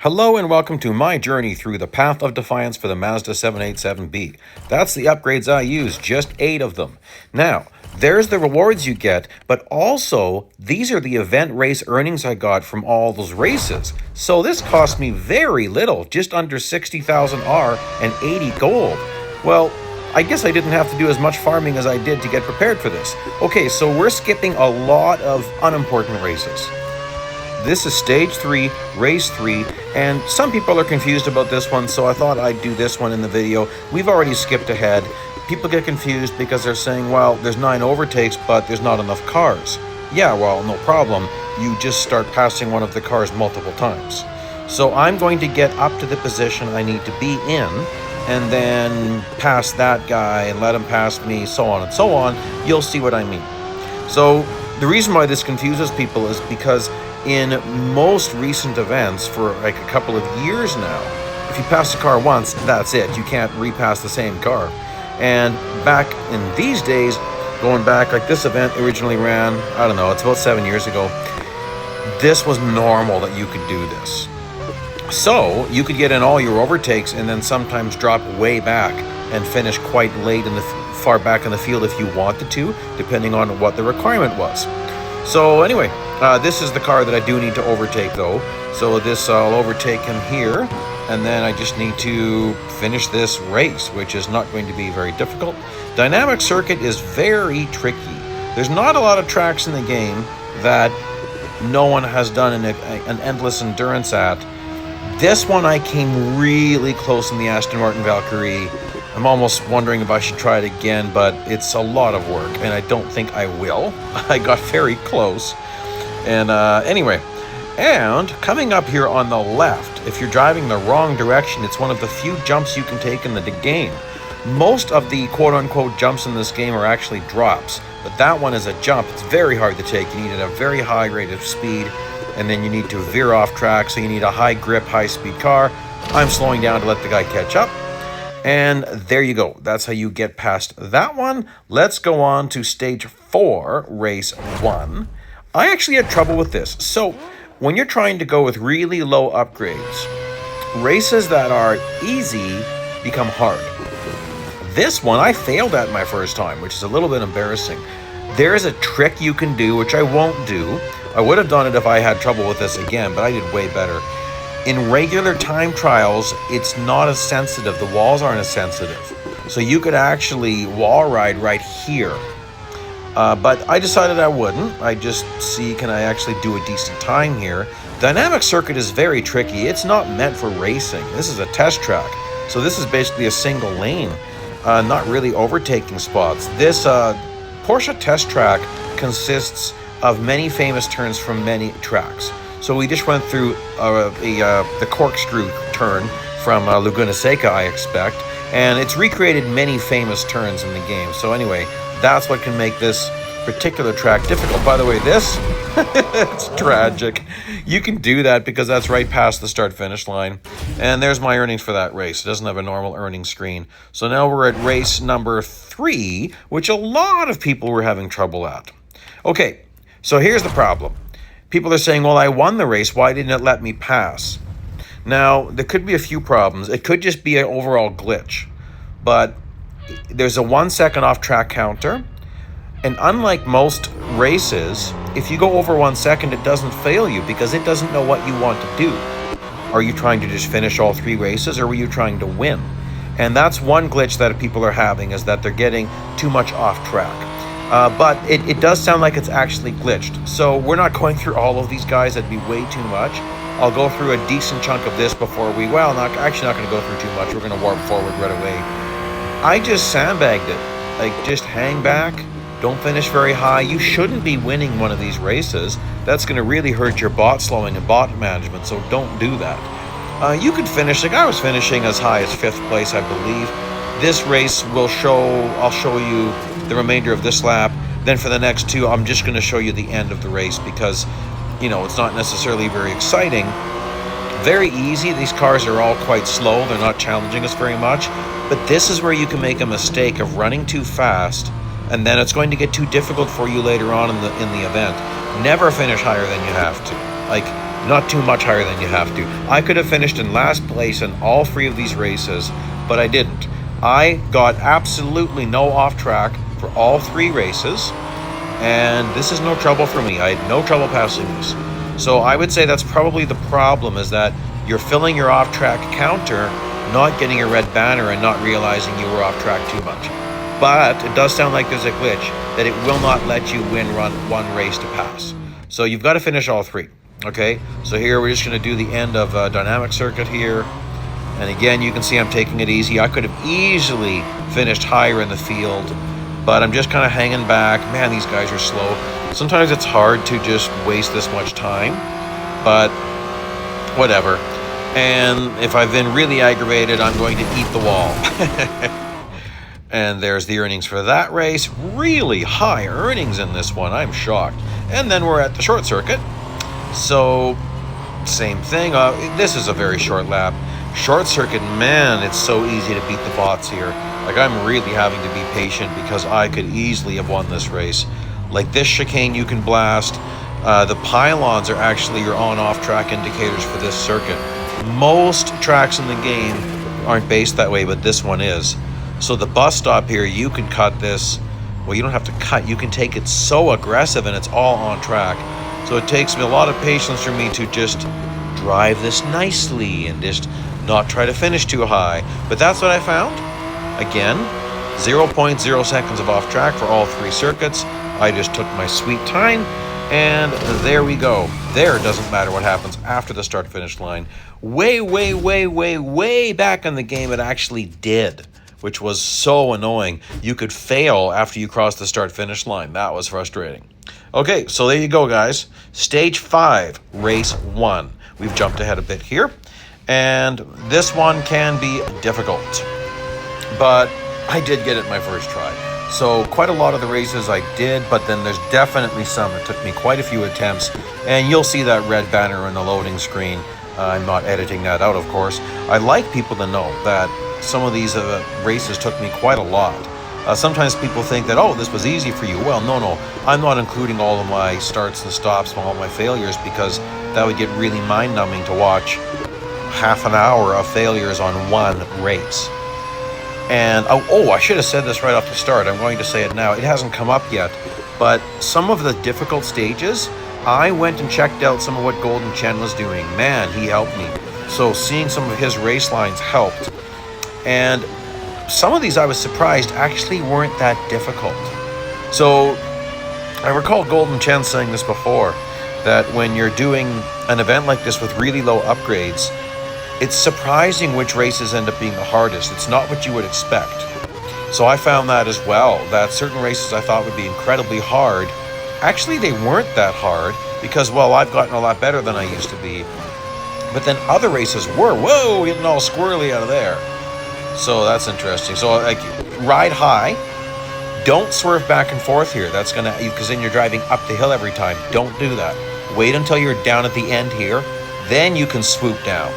Hello and welcome to my journey through the path of Defiance for the Mazda 787B. That's the upgrades I use, just 8 of them. Now, there's the rewards you get, but also these are the event race earnings I got from all those races. So this cost me very little, just under 60,000 R and 80 gold. Well, I guess I didn't have to do as much farming as I did to get prepared for this. Okay, so we're skipping a lot of unimportant races. This is Stage 3, Race 3, and some people are confused about this one, so I thought I'd do this one in the video. We've already skipped ahead. People get confused because they're saying, well, there's 9 overtakes, but there's not enough cars. Yeah, well, no problem. You just start passing one of the cars multiple times. So I'm going to get up to the position I need to be in, and then pass that guy and let him pass me, so on and so on. You'll see what I mean. So the reason why this confuses people is because in most recent events for like a couple of years now, if you pass a car once, that's it. You can't repass the same car. And back in these days, going back, like this event originally ran, I don't know, it's about 7 years ago. This was normal that you could do this. So you could get in all your overtakes and then sometimes drop way back and finish quite late in the far back in the field if you wanted to, depending on what the requirement was. So anyway, this is the car that I do need to overtake though. So this, I'll overtake him here, and then I just need to finish this race, which is not going to be very difficult. Dynamic circuit is very tricky. There's not a lot of tracks in the game that no one has done an endless endurance at. This one I came really close in the Aston Martin Valkyrie. I'm almost wondering if I should try it again, but it's a lot of work, and I don't think I will. I got very close. And anyway, and coming up here on the left, if you're driving the wrong direction, it's one of the few jumps you can take in the game. Most of the quote-unquote jumps in this game are actually drops, but that one is a jump. It's very hard to take. You need a very high rate of speed, and then you need to veer off track, so you need a high grip, high-speed car. I'm slowing down to let the guy catch up. And there you go. That's how you get past that one. Let's go on to Stage 4, Race 1. I actually had trouble with this. So when you're trying to go with really low upgrades, races that are easy become hard. This one I failed at my first time, which is a little bit embarrassing. There is a trick you can do, which I won't do. I would have done it if I had trouble with this again, but I did way better. In regular time trials, it's not as sensitive. The walls aren't as sensitive. So you could actually wall ride right here. But I decided I wouldn't. I just see, can I actually do a decent time here? Dynamic circuit is very tricky. It's not meant for racing. This is a test track. So this is basically a single lane, not really overtaking spots. This Porsche test track consists of many famous turns from many tracks. So we just went through the corkscrew turn from Laguna Seca, I expect, and it's recreated many famous turns in the game. So anyway, that's what can make this particular track difficult. By the way, this, it's tragic. You can do that because that's right past the start-finish line. And there's my earnings for that race. It doesn't have a normal earnings screen. So now we're at race number 3, which a lot of people were having trouble at. Okay, so here's the problem. People are saying, well, I won the race. Why didn't it let me pass? Now, there could be a few problems. It could just be an overall glitch. But there's a 1 second off track counter. And unlike most races, if you go over 1 second, it doesn't fail you because it doesn't know what you want to do. Are you trying to just finish all 3 races, or were you trying to win? And that's one glitch that people are having, is that they're getting too much off track. But it does sound like it's actually glitched. So we're not going through all of these guys. That'd be way too much. I'll go through a decent chunk of this before we, actually not going to go through too much. We're going to warp forward right away. I just sandbagged it. Like, just hang back. Don't finish very high. You shouldn't be winning one of these races. That's going to really hurt your bot slowing and bot management, so don't do that. You could finish, like I was finishing as high as 5th place, I believe. This race I'll show you the remainder of this lap. Then for the next 2, I'm just going to show you the end of the race because, you know, it's not necessarily very exciting. Very easy. These cars are all quite slow. They're not challenging us very much. But this is where you can make a mistake of running too fast, and then it's going to get too difficult for you later on in the event. Never finish higher than you have to. Like, Not too much higher than you have to. I could have finished in last place in all 3 of these races, but I didn't. I got absolutely no off track for all 3 races, and this is no trouble for me. I had no trouble passing this. So I would say that's probably the problem, is that you're filling your off track counter, not getting a red banner and not realizing you were off track too much. But it does sound like there's a glitch that it will not let you run one race to pass. So you've got to finish all 3. Okay, so here we're just going to do the end of dynamic circuit here. And again, you can see I'm taking it easy. I could have easily finished higher in the field, but I'm just kind of hanging back. Man, these guys are slow. Sometimes it's hard to just waste this much time, but whatever. And if I've been really aggravated, I'm going to eat the wall. And there's the earnings for that race. Really high earnings in this one. I'm shocked. And then we're at the short circuit. So, same thing. This is a very short lap. Short circuit, man, it's so easy to beat the bots here. Like, I'm really having to be patient because I could easily have won this race. Like, this chicane you can blast. The pylons are actually your on-off track indicators for this circuit. Most tracks in the game aren't based that way, but this one is. So the bus stop here, you can cut this. Well, you don't have to cut. You can take it so aggressive, and it's all on track. So it takes me a lot of patience for me to just drive this nicely and just not try to finish too high. But that's what I found. Again, 0.0 seconds of off track for all 3 circuits. I just took my sweet time, and there we go. There, it doesn't matter what happens after the start-finish line. Way back in the game, it actually did, which was so annoying. You could fail after you crossed the start-finish line. That was frustrating. Okay, so there you go, guys. Stage 5, race 1. We've jumped ahead a bit here, and this one can be difficult, but I did get it my first try. So quite a lot of the races I did, but then there's definitely some that took me quite a few attempts, and you'll see that red banner in the loading screen. I'm not editing that out, of course. I like people to know that some of these races took me quite a lot. Sometimes people think that, oh, this was easy for you. Well, no. I'm not including all of my starts and stops and all my failures, because that would get really mind-numbing to watch half an hour of failures on one race. And, I should have said this right off the start. I'm going to say it now. It hasn't come up yet. But some of the difficult stages, I went and checked out some of what Golden Chen was doing. Man, he helped me. So seeing some of his race lines helped. And some of these, I was surprised, actually weren't that difficult. So I recall Golden Chen saying this before, that when you're doing an event like this with really low upgrades, it's surprising which races end up being the hardest. It's not what you would expect. So I found that as well, that certain races I thought would be incredibly hard, actually they weren't that hard, because, well, I've gotten a lot better than I used to be. But then other races were. Whoa, getting all squirrely out of there. So that's interesting. So, like, ride high. Don't swerve back and forth here. That's going to, because then you're driving up the hill every time. Don't do that. Wait until you're down at the end here. Then you can swoop down.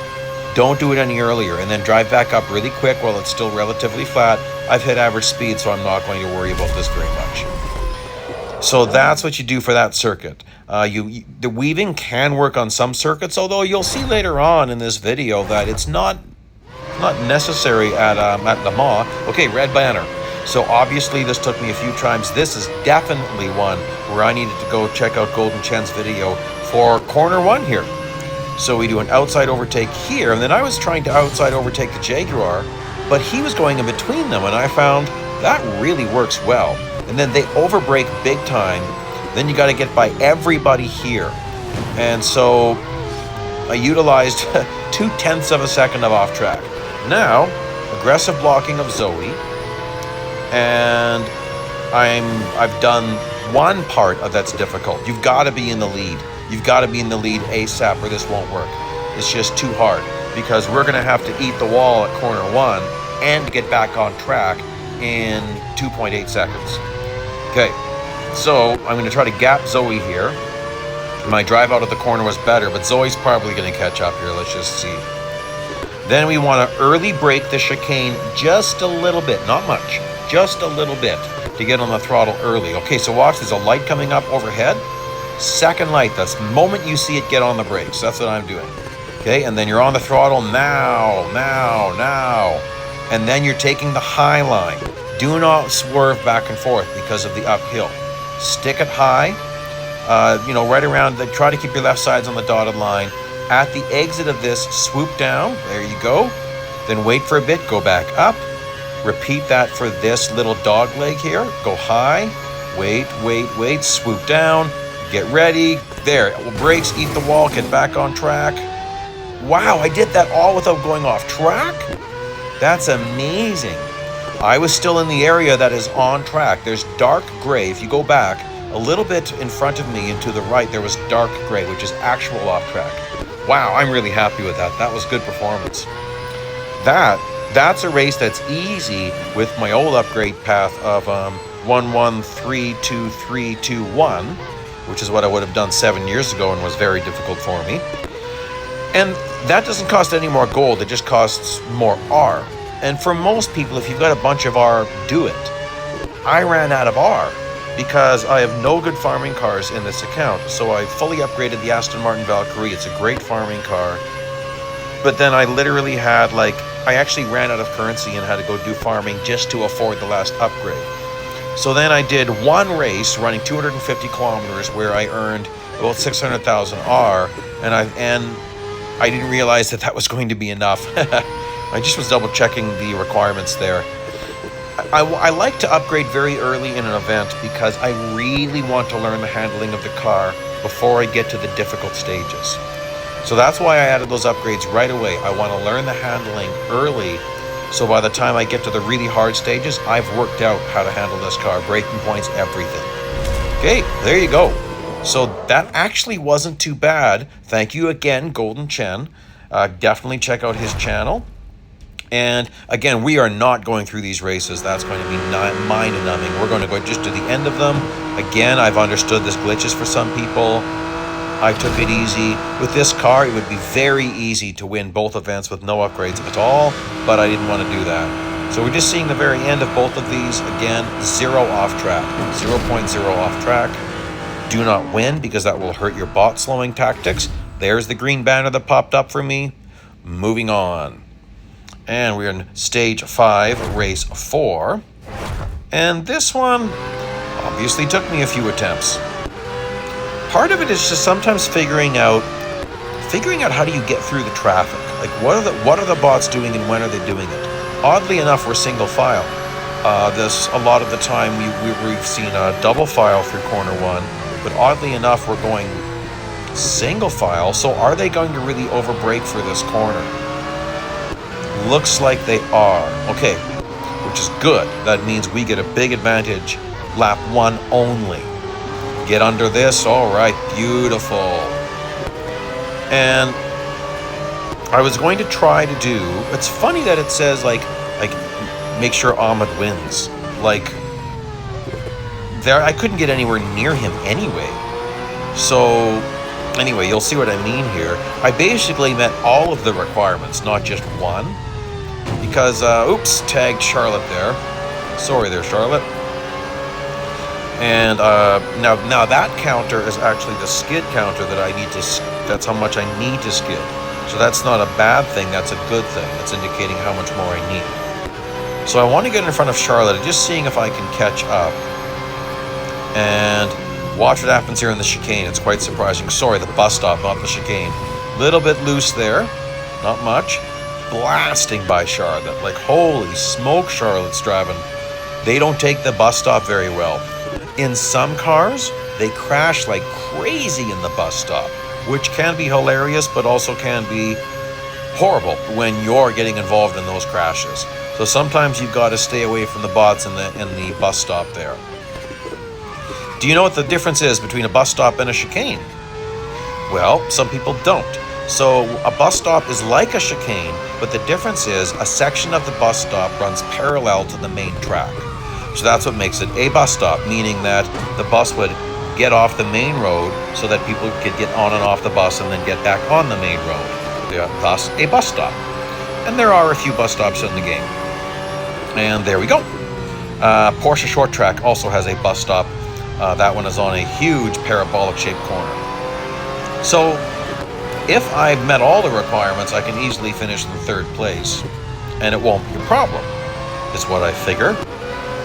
Don't do it any earlier. And then drive back up really quick while it's still relatively flat. I've hit average speed, so I'm not going to worry about this very much. So that's what you do for that circuit. The weaving can work on some circuits, although you'll see later on in this video that it's not necessary at Le Mans. Okay, red banner. So obviously this took me a few times. This is definitely one where I needed to go check out Golden Chen's video for corner 1 here. So we do an outside overtake here, and then I was trying to outside overtake the Jaguar, but he was going in between them, and I found that really works well. And then they overbrake big time. Then you got to get by everybody here. And so I utilized 0.2 of a second of off track. Now, aggressive blocking of Zoe, and I've done one part of that's difficult. You've got to be in the lead. You've got to be in the lead ASAP or this won't work. It's just too hard, because we're going to have to eat the wall at corner 1 and get back on track in 2.8 seconds. Okay, so I'm going to try to gap Zoe here. My drive out of the corner was better, but Zoe's probably going to catch up here. Let's just see. Then we want to early brake the chicane just a little bit, not much, just a little bit to get on the throttle early. Okay, so watch, there's a light coming up overhead. second light, that's the moment you see it get on the brakes. That's what I'm doing. Okay, and then you're on the throttle now. And then you're taking the high line. Do not swerve back and forth because of the uphill. Stick it high, right around, try to keep your left sides on the dotted line. At the exit of this, swoop down, there you go. Then wait for a bit, go back up. Repeat that for this little dog leg here. Go high, wait, swoop down, get ready. There, brakes, eat the wall, get back on track. Wow, I did that all without going off track? That's amazing. I was still in the area that is on track. There's dark gray. If you go back a little bit in front of me and to the right, there was dark gray, which is actual off track. Wow, I'm really happy with that. That was good performance. That's a race that's easy with my old upgrade path of 1132-321, which is what I would have done 7 years ago and was very difficult for me. And that doesn't cost any more gold, it just costs more R. And for most people, if you've got a bunch of R, do it. I ran out of R because I have no good farming cars in this account. So I fully upgraded the Aston Martin Valkyrie. It's a great farming car. But then I literally had I actually ran out of currency and had to go do farming just to afford the last upgrade. So then I did one race running 250 kilometers where I earned about 600,000 R, and I didn't realize that was going to be enough. I just was double checking the requirements there. I like to upgrade very early in an event because I really want to learn the handling of the car before I get to the difficult stages. So that's why I added those upgrades right away. I want to learn the handling early, so by the time I get to the really hard stages, I've worked out how to handle this car, braking points, everything. Okay, there you go. So that actually wasn't too bad. Thank you again, Golden Chen. Definitely check out his channel. And again, we are not going through these races. That's going to be mind-numbing. We're going to go just to the end of them. Again, I've understood this glitches for some people. I took it easy. With this car, it would be very easy to win both events with no upgrades at all, but I didn't want to do that. So we're just seeing the very end of both of these. Again, 0 off track, 0.0 off track. Do not win because that will hurt your bot slowing tactics. There's the green banner that popped up for me. Moving on. And we're in stage 5, race 4. And this one obviously took me a few attempts. Part of it is just sometimes figuring out how do you get through the traffic. Like what are the bots doing and when are they doing it? Oddly enough, we're single file. A lot of the time we've seen a double file through corner 1, but oddly enough we're going single file. So are they going to really overbrake for this corner? Looks like they are. Okay, which is good. That means we get a big advantage. Lap 1 only. Get under this. All right, beautiful. And I was going to try to do. It's funny that it says like make sure Ahmed wins. There, I couldn't get anywhere near him anyway. So anyway, you'll see what I mean here. I basically met all of the requirements, not just one. Because, oops, tagged Charlotte there. Sorry there, Charlotte. And now that counter is actually the skid counter that I need to. That's how much I need to skid. So that's not a bad thing. That's a good thing. That's indicating how much more I need. So I want to get in front of Charlotte, just seeing if I can catch up. And watch what happens here in the chicane. It's quite surprising. Sorry, the bus stop, not the chicane. Little bit loose there. Not much. Blasting by Charlotte. Like, holy smoke, Charlotte's driving. They don't take the bus stop very well. In some cars, they crash like crazy in the bus stop, which can be hilarious, but also can be horrible when you're getting involved in those crashes. So sometimes you've got to stay away from the bots in the bus stop there. Do you know what the difference is between a bus stop and a chicane? Well, some people don't. So a bus stop is like a chicane, but the difference is a section of the bus stop runs parallel to the main track. So that's what makes it a bus stop, meaning that the bus would get off the main road so that people could get on and off the bus and then get back on the main road. Thus, a bus stop. And there are a few bus stops in the game. And there we go. Porsche Short Track also has a bus stop. That one is on a huge parabolic shaped corner. So if I've met all the requirements, I can easily finish in third place, and it won't be a problem, is what I figure.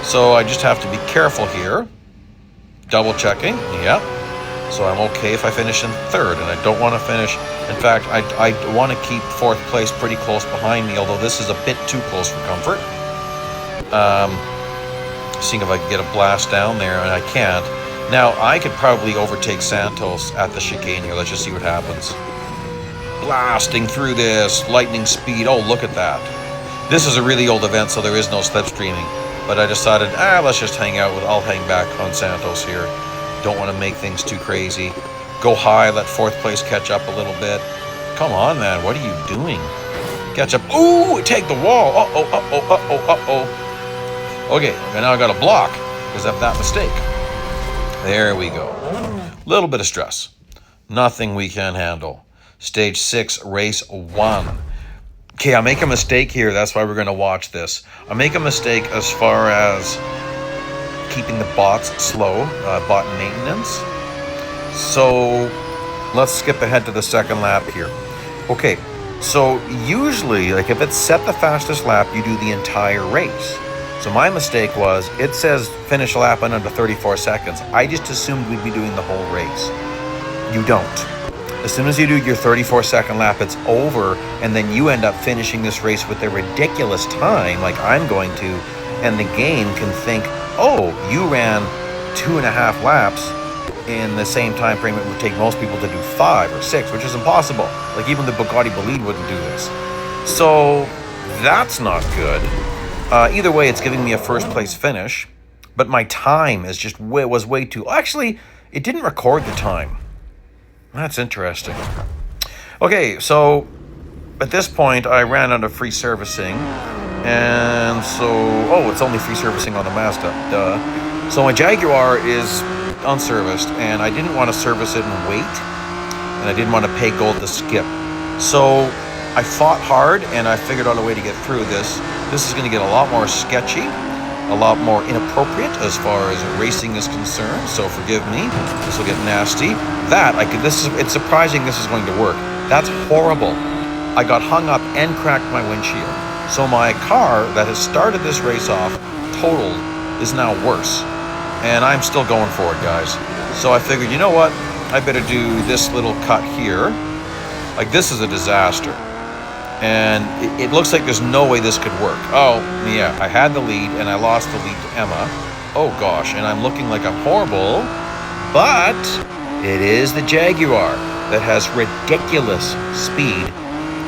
So I just have to be careful here. Double checking, yeah. So I'm okay if I finish in third, and I don't want to finish. In fact, I want to keep fourth place pretty close behind me, although this is a bit too close for comfort. Seeing if I can get a blast down there, and I can't. Now, I could probably overtake Santos at the chicane here. Let's just see what happens. Blasting through this, lightning speed. Oh, look at that. This is a really old event, so there is no slipstreaming. But I decided, let's just hang out I'll hang back on Santos here. Don't want to make things too crazy. Go high, let fourth place catch up a little bit. Come on, man, what are you doing? Catch up. Ooh, take the wall. Okay, and now I got a block because of that mistake. There we go. Little bit of stress. Nothing we can handle. Stage 6, race 1. Okay, I make a mistake here. That's why we're going to watch this. I make a mistake as far as keeping the bots slow, bot maintenance. So let's skip ahead to the second lap here. Okay, so usually, like if it's set the fastest lap, you do the entire race. So my mistake was, it says finish a lap in under 34 seconds. I just assumed we'd be doing the whole race. You don't. As soon as you do your 34-second lap, it's over, and then you end up finishing this race with a ridiculous time, like I'm going to, and the game can think, oh, you ran 2.5 laps in the same time frame it would take most people to do 5 or 6, which is impossible. Like even the Bugatti Bolide wouldn't do this. So that's not good. Either way, it's giving me a first place finish, but my time is just was way too... Actually, it didn't record the time. That's interesting. Okay, so at this point, I ran out of free servicing, and so... Oh, it's only free servicing on the Mazda. Duh. So my Jaguar is unserviced, and I didn't want to service it and wait, and I didn't want to pay gold to skip. So I fought hard, and I figured out a way to get through this. This is going to get a lot more sketchy, a lot more inappropriate as far as racing is concerned, so forgive me. This will get nasty. It's surprising this is going to work. That's horrible. I got hung up and cracked my windshield. So my car that has started this race off, totaled, is now worse. And I'm still going for it, guys. So I figured, you know what? I better do this little cut here. Like, this is a disaster. And it looks like there's no way this could work. Oh, yeah, I had the lead, and I lost the lead to Emma. Oh, gosh, and I'm looking like I'm horrible. But it is the Jaguar that has ridiculous speed,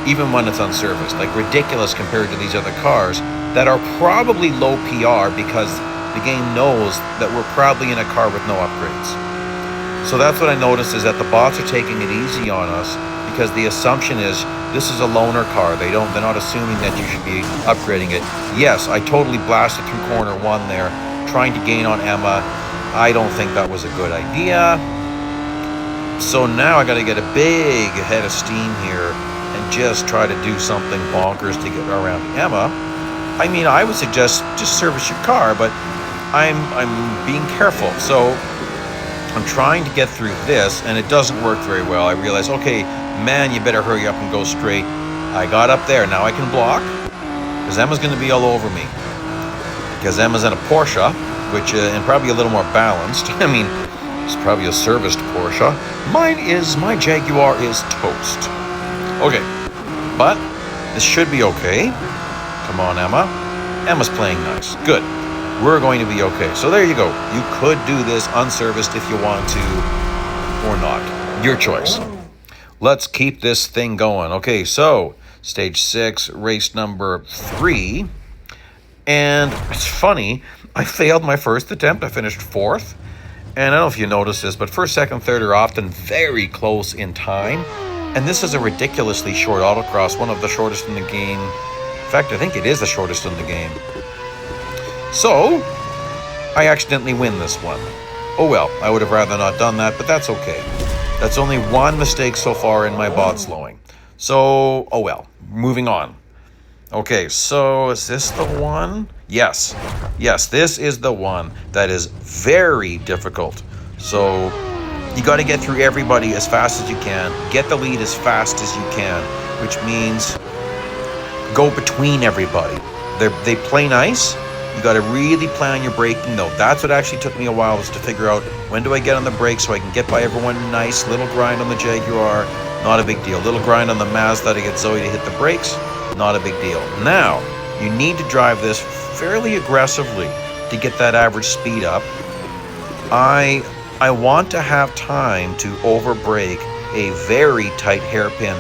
even when it's unserviced. Like, ridiculous compared to these other cars that are probably low PR because the game knows that we're probably in a car with no upgrades. So that's what I noticed, is that the bots are taking it easy on us because the assumption is this is a loaner car. They're not assuming that you should be upgrading it. Yes, I totally blasted through corner 1 there, trying to gain on Emma. I don't think that was a good idea. So now I got to get a big head of steam here and just try to do something bonkers to get around Emma. I mean, I would suggest just service your car, but I'm being careful. So I'm trying to get through this, and it doesn't work very well. I realize, okay, man, you better hurry up and go straight. I got up there. Now I can block, because Emma's going to be all over me. Because Emma's in a Porsche, which and probably a little more balanced. I mean, it's probably a serviced Porsche. My Jaguar is toast. Okay, but this should be okay. Come on, Emma. Emma's playing nice. Good. We're going to be okay. So there you go. You could do this unserviced if you want to, or not. Your choice. Let's keep this thing going. Okay, so stage 6, race number 3. And it's funny, I failed my first attempt. I finished 4th. And I don't know if you noticed this, but first, second, third are often very close in time. And this is a ridiculously short autocross, one of the shortest in the game. In fact, I think it is the shortest in the game. So, I accidentally win this one. Oh well, I would have rather not done that, but that's okay. That's only one mistake so far in my bot slowing. So, oh well, moving on. Okay, so is this the one? Yes. Yes, this is the one that is very difficult. So you got to get through everybody as fast as you can. Get the lead as fast as you can, which means go between everybody. They play nice. You got to really plan on your braking though. That's what actually took me a while, was to figure out when do I get on the brakes so I can get by everyone nice. Little grind on the Jaguar, not a big deal. Little grind on the Mazda to get Zoe to hit the brakes, not a big deal. Now, you need to drive this fairly aggressively to get that average speed up. I want to have time to overbrake a very tight hairpin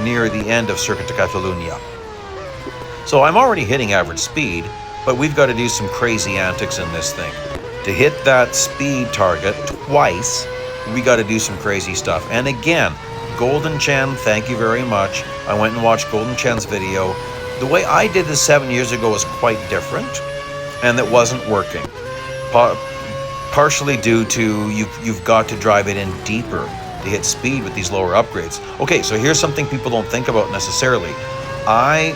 near the end of Circuit de Catalunya. So I'm already hitting average speed, but we've got to do some crazy antics in this thing. To hit that speed target twice, we got to do some crazy stuff. And again, Golden Chen, thank you very much. I went and watched Golden Chen's video. The way I did this 7 years ago was quite different, and it wasn't working. Partially due to you've got to drive it in deeper to hit speed with these lower upgrades. Okay, so here's something people don't think about necessarily. I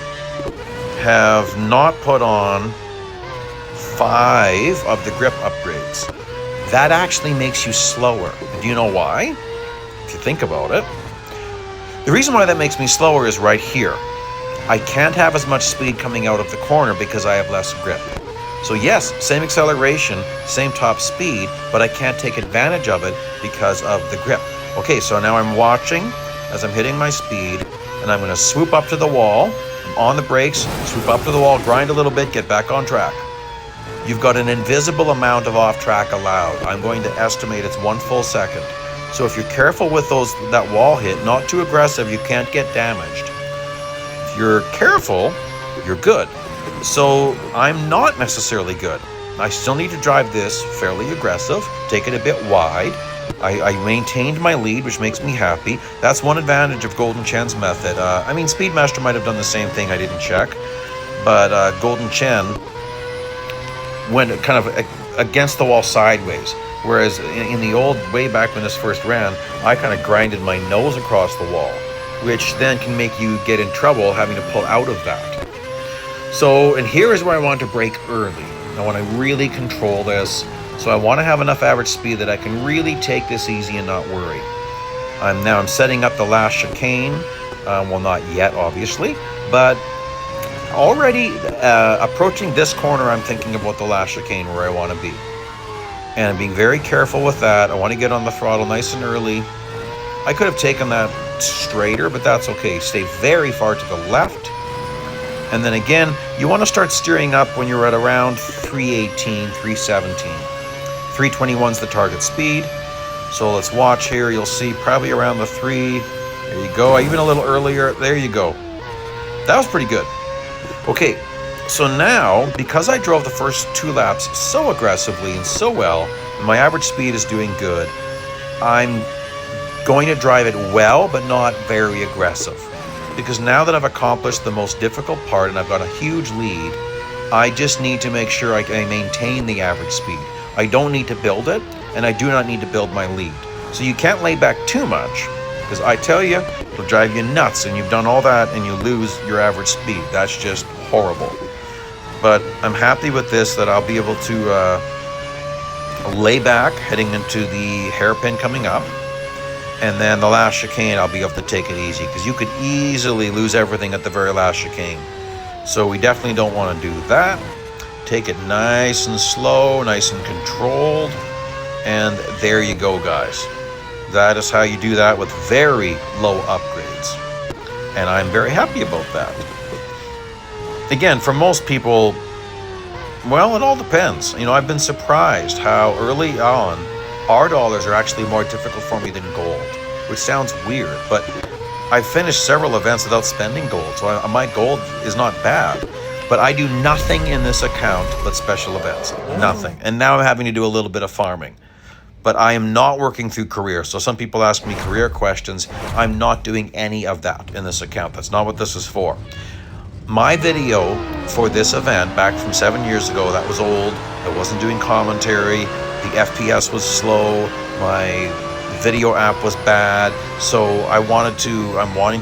have not put on 5 of the grip upgrades. That actually makes you slower. Do you know why? If you think about it. The reason why that makes me slower is right here. I can't have as much speed coming out of the corner because I have less grip. So yes, same acceleration, same top speed, but I can't take advantage of it because of the grip. Okay, so now I'm watching as I'm hitting my speed, and I'm going to swoop up to the wall. I'm on the brakes, swoop up to the wall, grind a little bit, get back on track. You've got an invisible amount of off track allowed. I'm going to estimate it's 1 full second. So if you're careful with that wall hit, not too aggressive, you can't get damaged. If you're careful, you're good. So I'm not necessarily good. I still need to drive this fairly aggressive, take it a bit wide. I maintained my lead, which makes me happy. That's one advantage of Golden Chen's method. I mean, Speedmaster might have done the same thing, I didn't check. But Golden Chen went kind of against the wall sideways. Whereas in the old, way back when this first ran, I kind of grinded my nose across the wall, which then can make you get in trouble having to pull out of that. So, and here is where I want to brake early. I want to really control this. So I want to have enough average speed that I can really take this easy and not worry. I'm setting up the last chicane. Well, not yet, obviously, but already approaching this corner, I'm thinking about the last chicane where I want to be. And I'm being very careful with that. I want to get on the throttle nice and early. I could have taken that straighter, but that's okay. Stay very far to the left. And then again, you want to start steering up when you're at around 318, 317. 321 is the target speed. So let's watch here. You'll see probably around the 3. There you go. Even a little earlier. There you go. That was pretty good. Okay, so now, because I drove the first 2 laps so aggressively and so well, and my average speed is doing good, I'm going to drive it well, but not very aggressive. Because now that I've accomplished the most difficult part and I've got a huge lead, I just need to make sure I maintain the average speed. I don't need to build it, and I do not need to build my lead. So you can't lay back too much, because I tell you, it'll drive you nuts, and you've done all that and you lose your average speed. That's just horrible. But I'm happy with this, that I'll be able to lay back heading into the hairpin coming up. And then the last chicane, I'll be able to take it easy, because you could easily lose everything at the very last chicane. So we definitely don't want to do that. Take it nice and slow, nice and controlled. And there you go, guys. That is how you do that with very low upgrades. And I'm very happy about that. Again, for most people, well, it all depends. You know, I've been surprised how early on R dollars are actually more difficult for me than gold, which sounds weird, but I've finished several events without spending gold, so my gold is not bad. But I do nothing in this account but special events, nothing. And now I'm having to do a little bit of farming. But I am not working through career. So some people ask me career questions. I'm not doing any of that in this account. That's not what this is for. My video for this event back from 7 years ago, that was old. I wasn't doing commentary. The FPS was slow. My video app was bad. So I'm wanting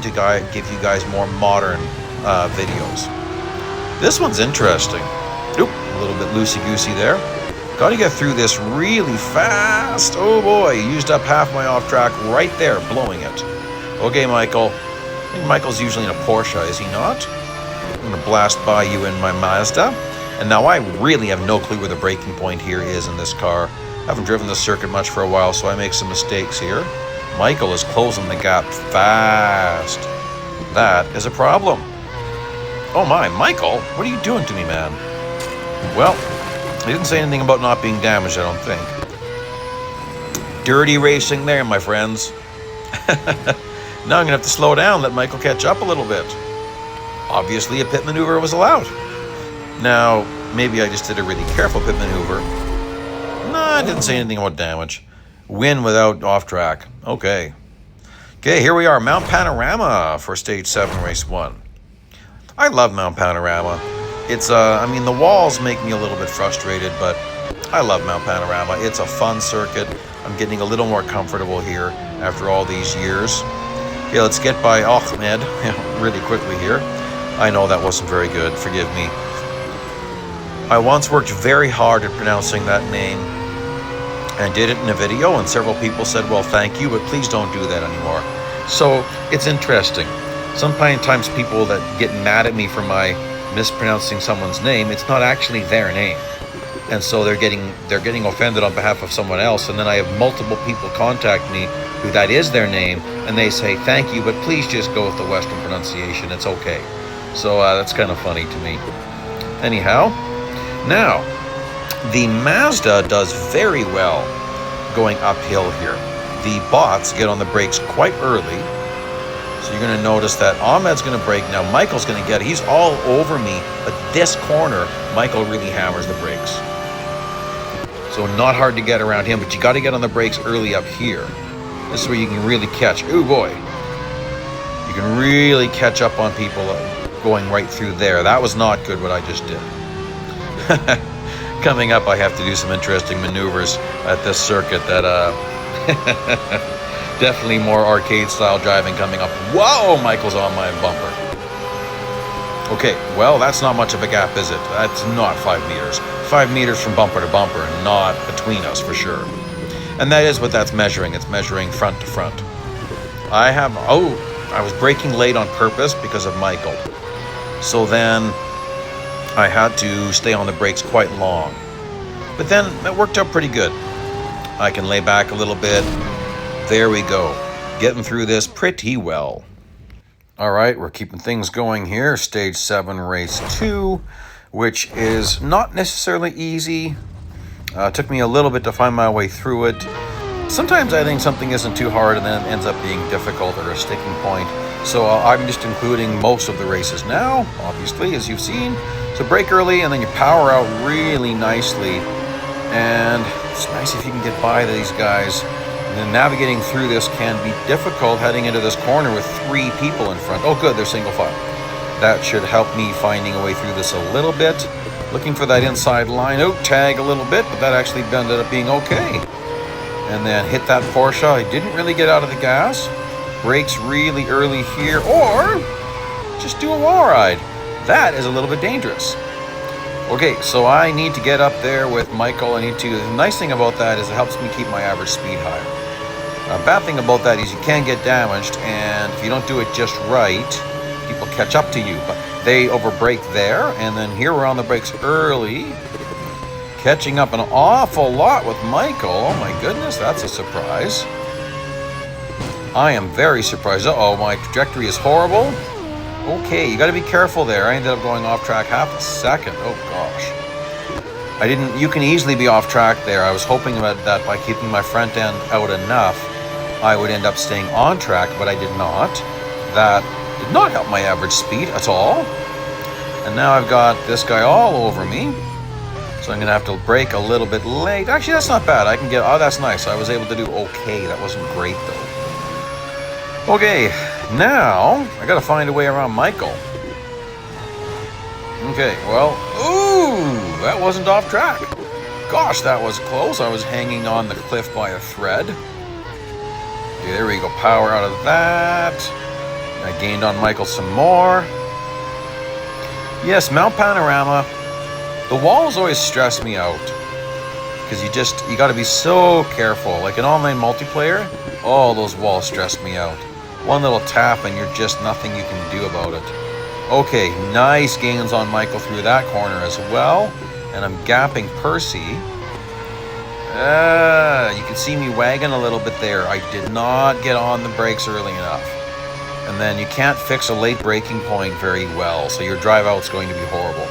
to give you guys more modern videos. This one's interesting. Oop, a little bit loosey-goosey there. Got to get through this really fast. Oh boy, used up half my off track right there, blowing it. Okay, Michael. I think Michael's usually in a Porsche, is he not? I'm going to blast by you in my Mazda. And now I really have no clue where the braking point here is in this car. I haven't driven this circuit much for a while, so I make some mistakes here. Michael is closing the gap fast. That is a problem. Oh my, Michael, what are you doing to me, man? Well, he didn't say anything about not being damaged, I don't think. Dirty racing there, my friends. Now I'm going to have to slow down, let Michael catch up a little bit. Obviously, a pit maneuver was allowed. Now, maybe I just did a really careful pit maneuver. No, I didn't say anything about damage. Win without off track. Okay. Okay, here we are, Mount Panorama for Stage 7, Race 1. I love Mount Panorama. It's, I mean, the walls make me a little bit frustrated, but I love Mount Panorama. It's a fun circuit. I'm getting a little more comfortable here after all these years. Okay, let's get by Ahmed really quickly here. I know that wasn't very good, forgive me. I once worked very hard at pronouncing that name and did it in a video, and several people said, well, thank you, but please don't do that anymore. So it's interesting. Sometimes people that get mad at me for my mispronouncing someone's name, it's not actually their name. And so they're getting offended on behalf of someone else, and then I have multiple people contact me who that is their name, and they say, thank you, but please just go with the Western pronunciation, it's okay. So that's kind of funny to me. Anyhow, now, the Mazda does very well going uphill here. The bots get on the brakes quite early. So you're going to notice that Ahmed's going to brake. Now Michael's going to get it. He's all over me. But this corner, Michael really hammers the brakes. So not hard to get around him, but you got to get on the brakes early up here. This is where you can really catch. Oh boy. You can really catch up on people going right through there. That was not good what I just did. Coming up, I have to do some interesting maneuvers at this circuit that definitely more arcade style driving coming up. Whoa, Michael's on my bumper. Okay, well, that's not much of a gap, is it? That's not 5 meters. 5 meters from bumper to bumper, and not between us for sure. And that is what that's measuring. It's measuring front to front. I was braking late on purpose because of Michael. So then I had to stay on the brakes quite long. But then that worked out pretty good. I can lay back a little bit. There we go. Getting through this pretty well. All right, we're keeping things going here. Stage 7, Race 2, which is not necessarily easy. Took me a little bit to find my way through it. Sometimes I think something isn't too hard and then it ends up being difficult or a sticking point. So I'm just including most of the races now, obviously, as you've seen. So brake early and then you power out really nicely. And it's nice if you can get by these guys. And then navigating through this can be difficult heading into this corner with 3 people in front. Oh good, they're single file. That should help me finding a way through this a little bit. Looking for that inside line. Oh, tag a little bit, but that actually ended up being okay. And then hit that Porsche. I didn't really get out of the gas. Brakes really early here, or just do a wall ride. That is a little bit dangerous. Okay, so I need to get up there with Michael. The nice thing about that is it helps me keep my average speed higher. Bad thing about that is you can get damaged, and if you don't do it just right, people catch up to you. But they overbrake there, and then here we're on the brakes early. Catching up an awful lot with Michael. Oh my goodness, that's a surprise. I am very surprised. Uh-oh, my trajectory is horrible. Okay, you got to be careful there. I ended up going off track half a second. Oh gosh. You can easily be off track there. I was hoping that by keeping my front end out enough, I would end up staying on track, but I did not. That did not help my average speed at all. And now I've got this guy all over me. So I'm gonna have to brake a little bit late. Actually, that's not bad. Oh, that's nice. I was able to do okay. That wasn't great though. Okay, now I gotta find a way around Michael. Okay, well, ooh, that wasn't off track. Gosh, that was close. I was hanging on the cliff by a thread. Okay, there we go, power out of that. I gained on Michael some more. Yes, Mount Panorama. The walls always stress me out. Because you got to be so careful. Like in online multiplayer, oh, those walls stress me out. One little tap and you're just nothing you can do about it. Okay, nice gains on Michael through that corner as well. And I'm gapping Percy. You can see me wagging a little bit there. I did not get on the brakes early enough. And then you can't fix a late braking point very well, so your drive out's going to be horrible.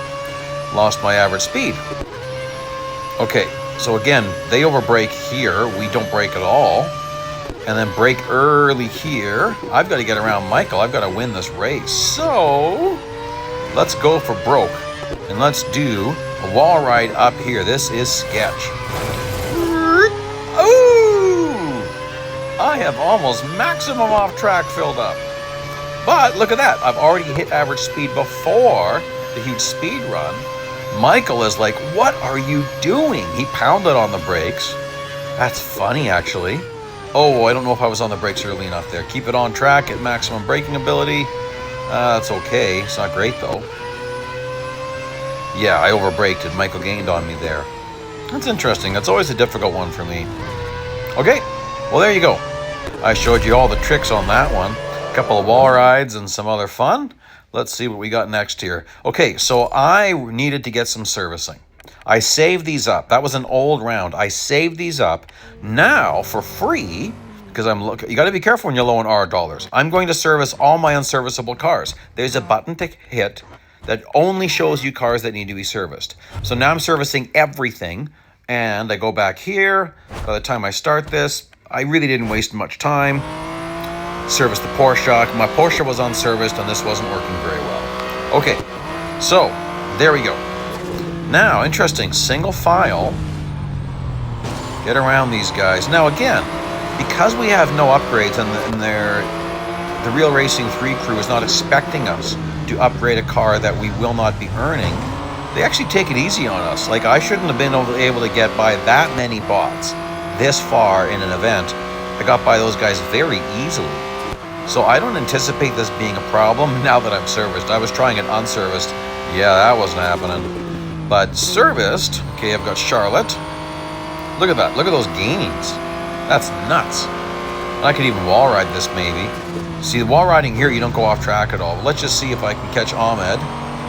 Lost my average speed. Okay, so again, they overbrake here. We don't brake at all. And then brake early here. I've got to get around Michael. I've got to win this race. So let's go for broke. And let's do a wall ride up here. This is sketch. Ooh! I have almost maximum off track filled up. But look at that. I've already hit average speed before the huge speed run. Michael is like, what are you doing? He pounded on the brakes. That's funny, actually. Oh, I don't know if I was on the brakes early enough there. Keep it on track at maximum braking ability. That's okay. It's not great, though. Yeah, I overbraked and Michael gained on me there. That's interesting. That's always a difficult one for me. Okay, well, there you go. I showed you all the tricks on that one. A couple of wall rides and some other fun. Let's see what we got next here. Okay, so I needed to get some servicing. I saved these up. That was an old round. I saved these up. Now, for free, because you got to be careful when you're low on R dollars. I'm going to service all my unserviceable cars. There's a button to hit that only shows you cars that need to be serviced. So now I'm servicing everything, and I go back here. By the time I start this, I really didn't waste much time. Service the Porsche. My Porsche was unserviced, and this wasn't working very well. Okay, so there we go. Now, interesting, single file. Get around these guys. Now again, because we have no upgrades and the Real Racing 3 crew is not expecting us to upgrade a car that we will not be earning, they actually take it easy on us. Like, I shouldn't have been able to get by that many bots this far in an event. I got by those guys very easily. So I don't anticipate this being a problem now that I'm serviced. I was trying it unserviced. Yeah, that wasn't happening. But serviced, okay, I've got Charlotte. Look at that. Look at those gains. That's nuts. I could even wall ride this maybe. See, the wall riding here, you don't go off track at all. Let's just see if I can catch Ahmed.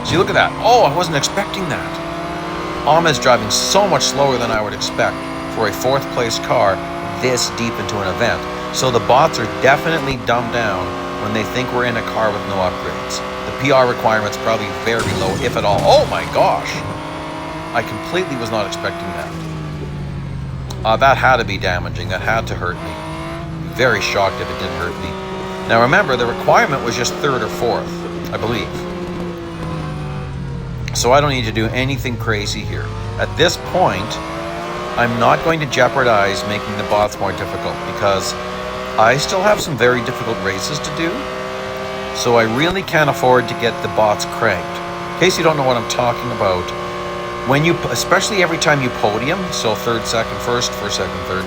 See, look at that. Oh, I wasn't expecting that. Ahmed's driving so much slower than I would expect for a fourth place car this deep into an event. So the bots are definitely dumbed down when they think we're in a car with no upgrades. The PR requirement's probably very low, if at all. Oh my gosh! I completely was not expecting that. That had to be damaging. That had to hurt me. Very shocked if it didn't hurt me. Now remember, the requirement was just third or fourth, I believe. So I don't need to do anything crazy here. At this point, I'm not going to jeopardize making the bots more difficult because I still have some very difficult races to do. So I really can't afford to get the bots cranked. In case you don't know what I'm talking about, especially every time you podium, so third, second, first, second, third,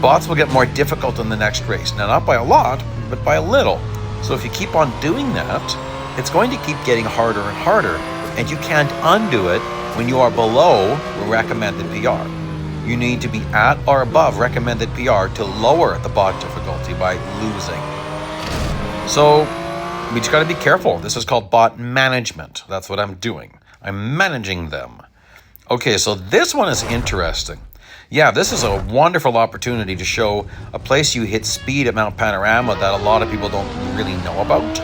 bots will get more difficult in the next race. Now, not by a lot, but by a little. So if you keep on doing that, it's going to keep getting harder and harder, and you can't undo it when you are below recommended PR. You need to be at or above recommended PR to lower the bot difficulty by losing. So we just got to be careful. This is called bot management. That's what I'm doing. I'm managing them. Okay, so this one is interesting. Yeah, this is a wonderful opportunity to show a place you hit speed at Mount Panorama that a lot of people don't really know about.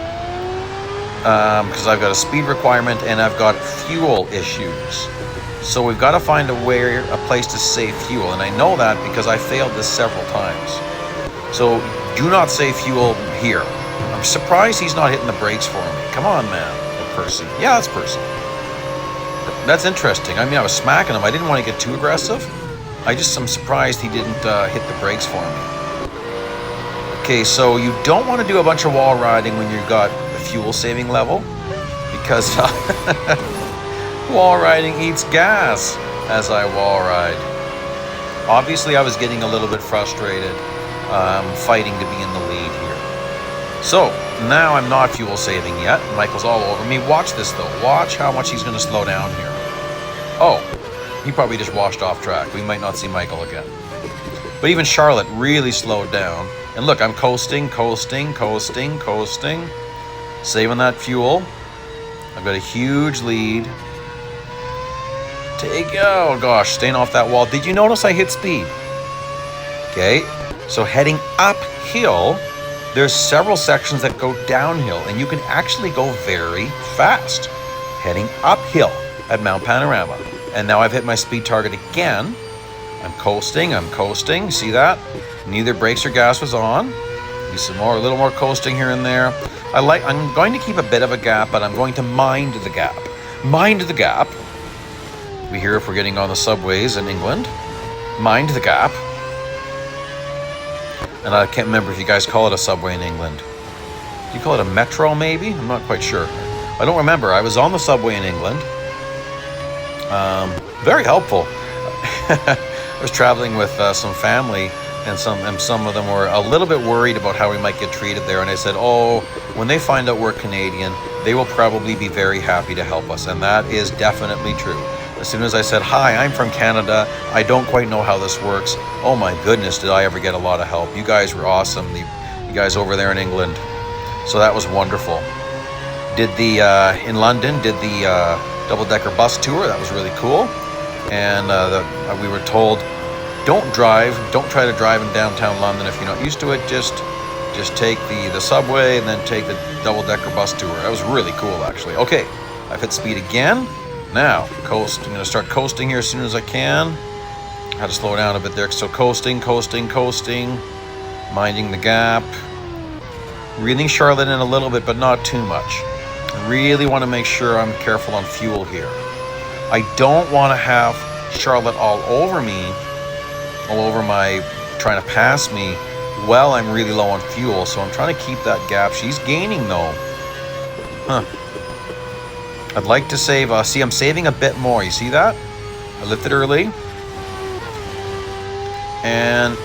Because I've got a speed requirement and I've got fuel issues. So we've got to find a place to save fuel. And I know that because I failed this several times. So do not save fuel here. I'm surprised he's not hitting the brakes for me. Come on, man. Or Percy. Yeah, that's Percy. That's interesting. I mean, I was smacking him. I didn't want to get too aggressive. I'm surprised he didn't hit the brakes for me. Okay, so you don't want to do a bunch of wall riding when you've got the fuel saving level, because wall riding eats gas as I wall ride. Obviously, I was getting a little bit frustrated fighting to be in the lead here. So now I'm not fuel saving yet. Michael's all over me. Watch this though. Watch how much he's going to slow down here. Oh, he probably just washed off track. We might not see Michael again. But even Charlotte really slowed down. And look, I'm coasting. Saving that fuel. I've got a huge lead. Oh gosh, staying off that wall. Did you notice I hit speed? Okay, so heading uphill, there's several sections that go downhill, and you can actually go very fast heading uphill at Mount Panorama. And now I've hit my speed target again. I'm coasting. See that? Neither brakes or gas was on. Maybe a little more coasting here and there. I'm going to keep a bit of a gap, but I'm going to mind the gap. Mind the gap. We hear if we're getting on the subways in England. Mind the gap. And I can't remember if you guys call it a subway in England. Do you call it a metro, maybe? I'm not quite sure. I don't remember. I was on the subway in England. Very helpful. I was traveling with some family, and some of them were a little bit worried about how we might get treated there. And I said, oh, when they find out we're Canadian, they will probably be very happy to help us. And that is definitely true. As soon as I said, hi, I'm from Canada, I don't quite know how this works. Oh my goodness, did I ever get a lot of help. You guys were awesome, you guys over there in England. So that was wonderful. In London, did the double-decker bus tour. That was really cool. And we were told, don't try to drive in downtown London if you're not used to it. Just take the subway and then take the double-decker bus tour. That was really cool, actually. Okay, I've hit speed again. Now, coast. I'm going to start coasting here as soon as I can. I had to slow down a bit there. So coasting. Minding the gap. Reeling Charlotte in a little bit, but not too much. I really want to make sure I'm careful on fuel here. I don't want to have Charlotte all over my, trying to pass me while I'm really low on fuel. So I'm trying to keep that gap. She's gaining though. I'd like to save, I'm saving a bit more. You see that? I lifted early. And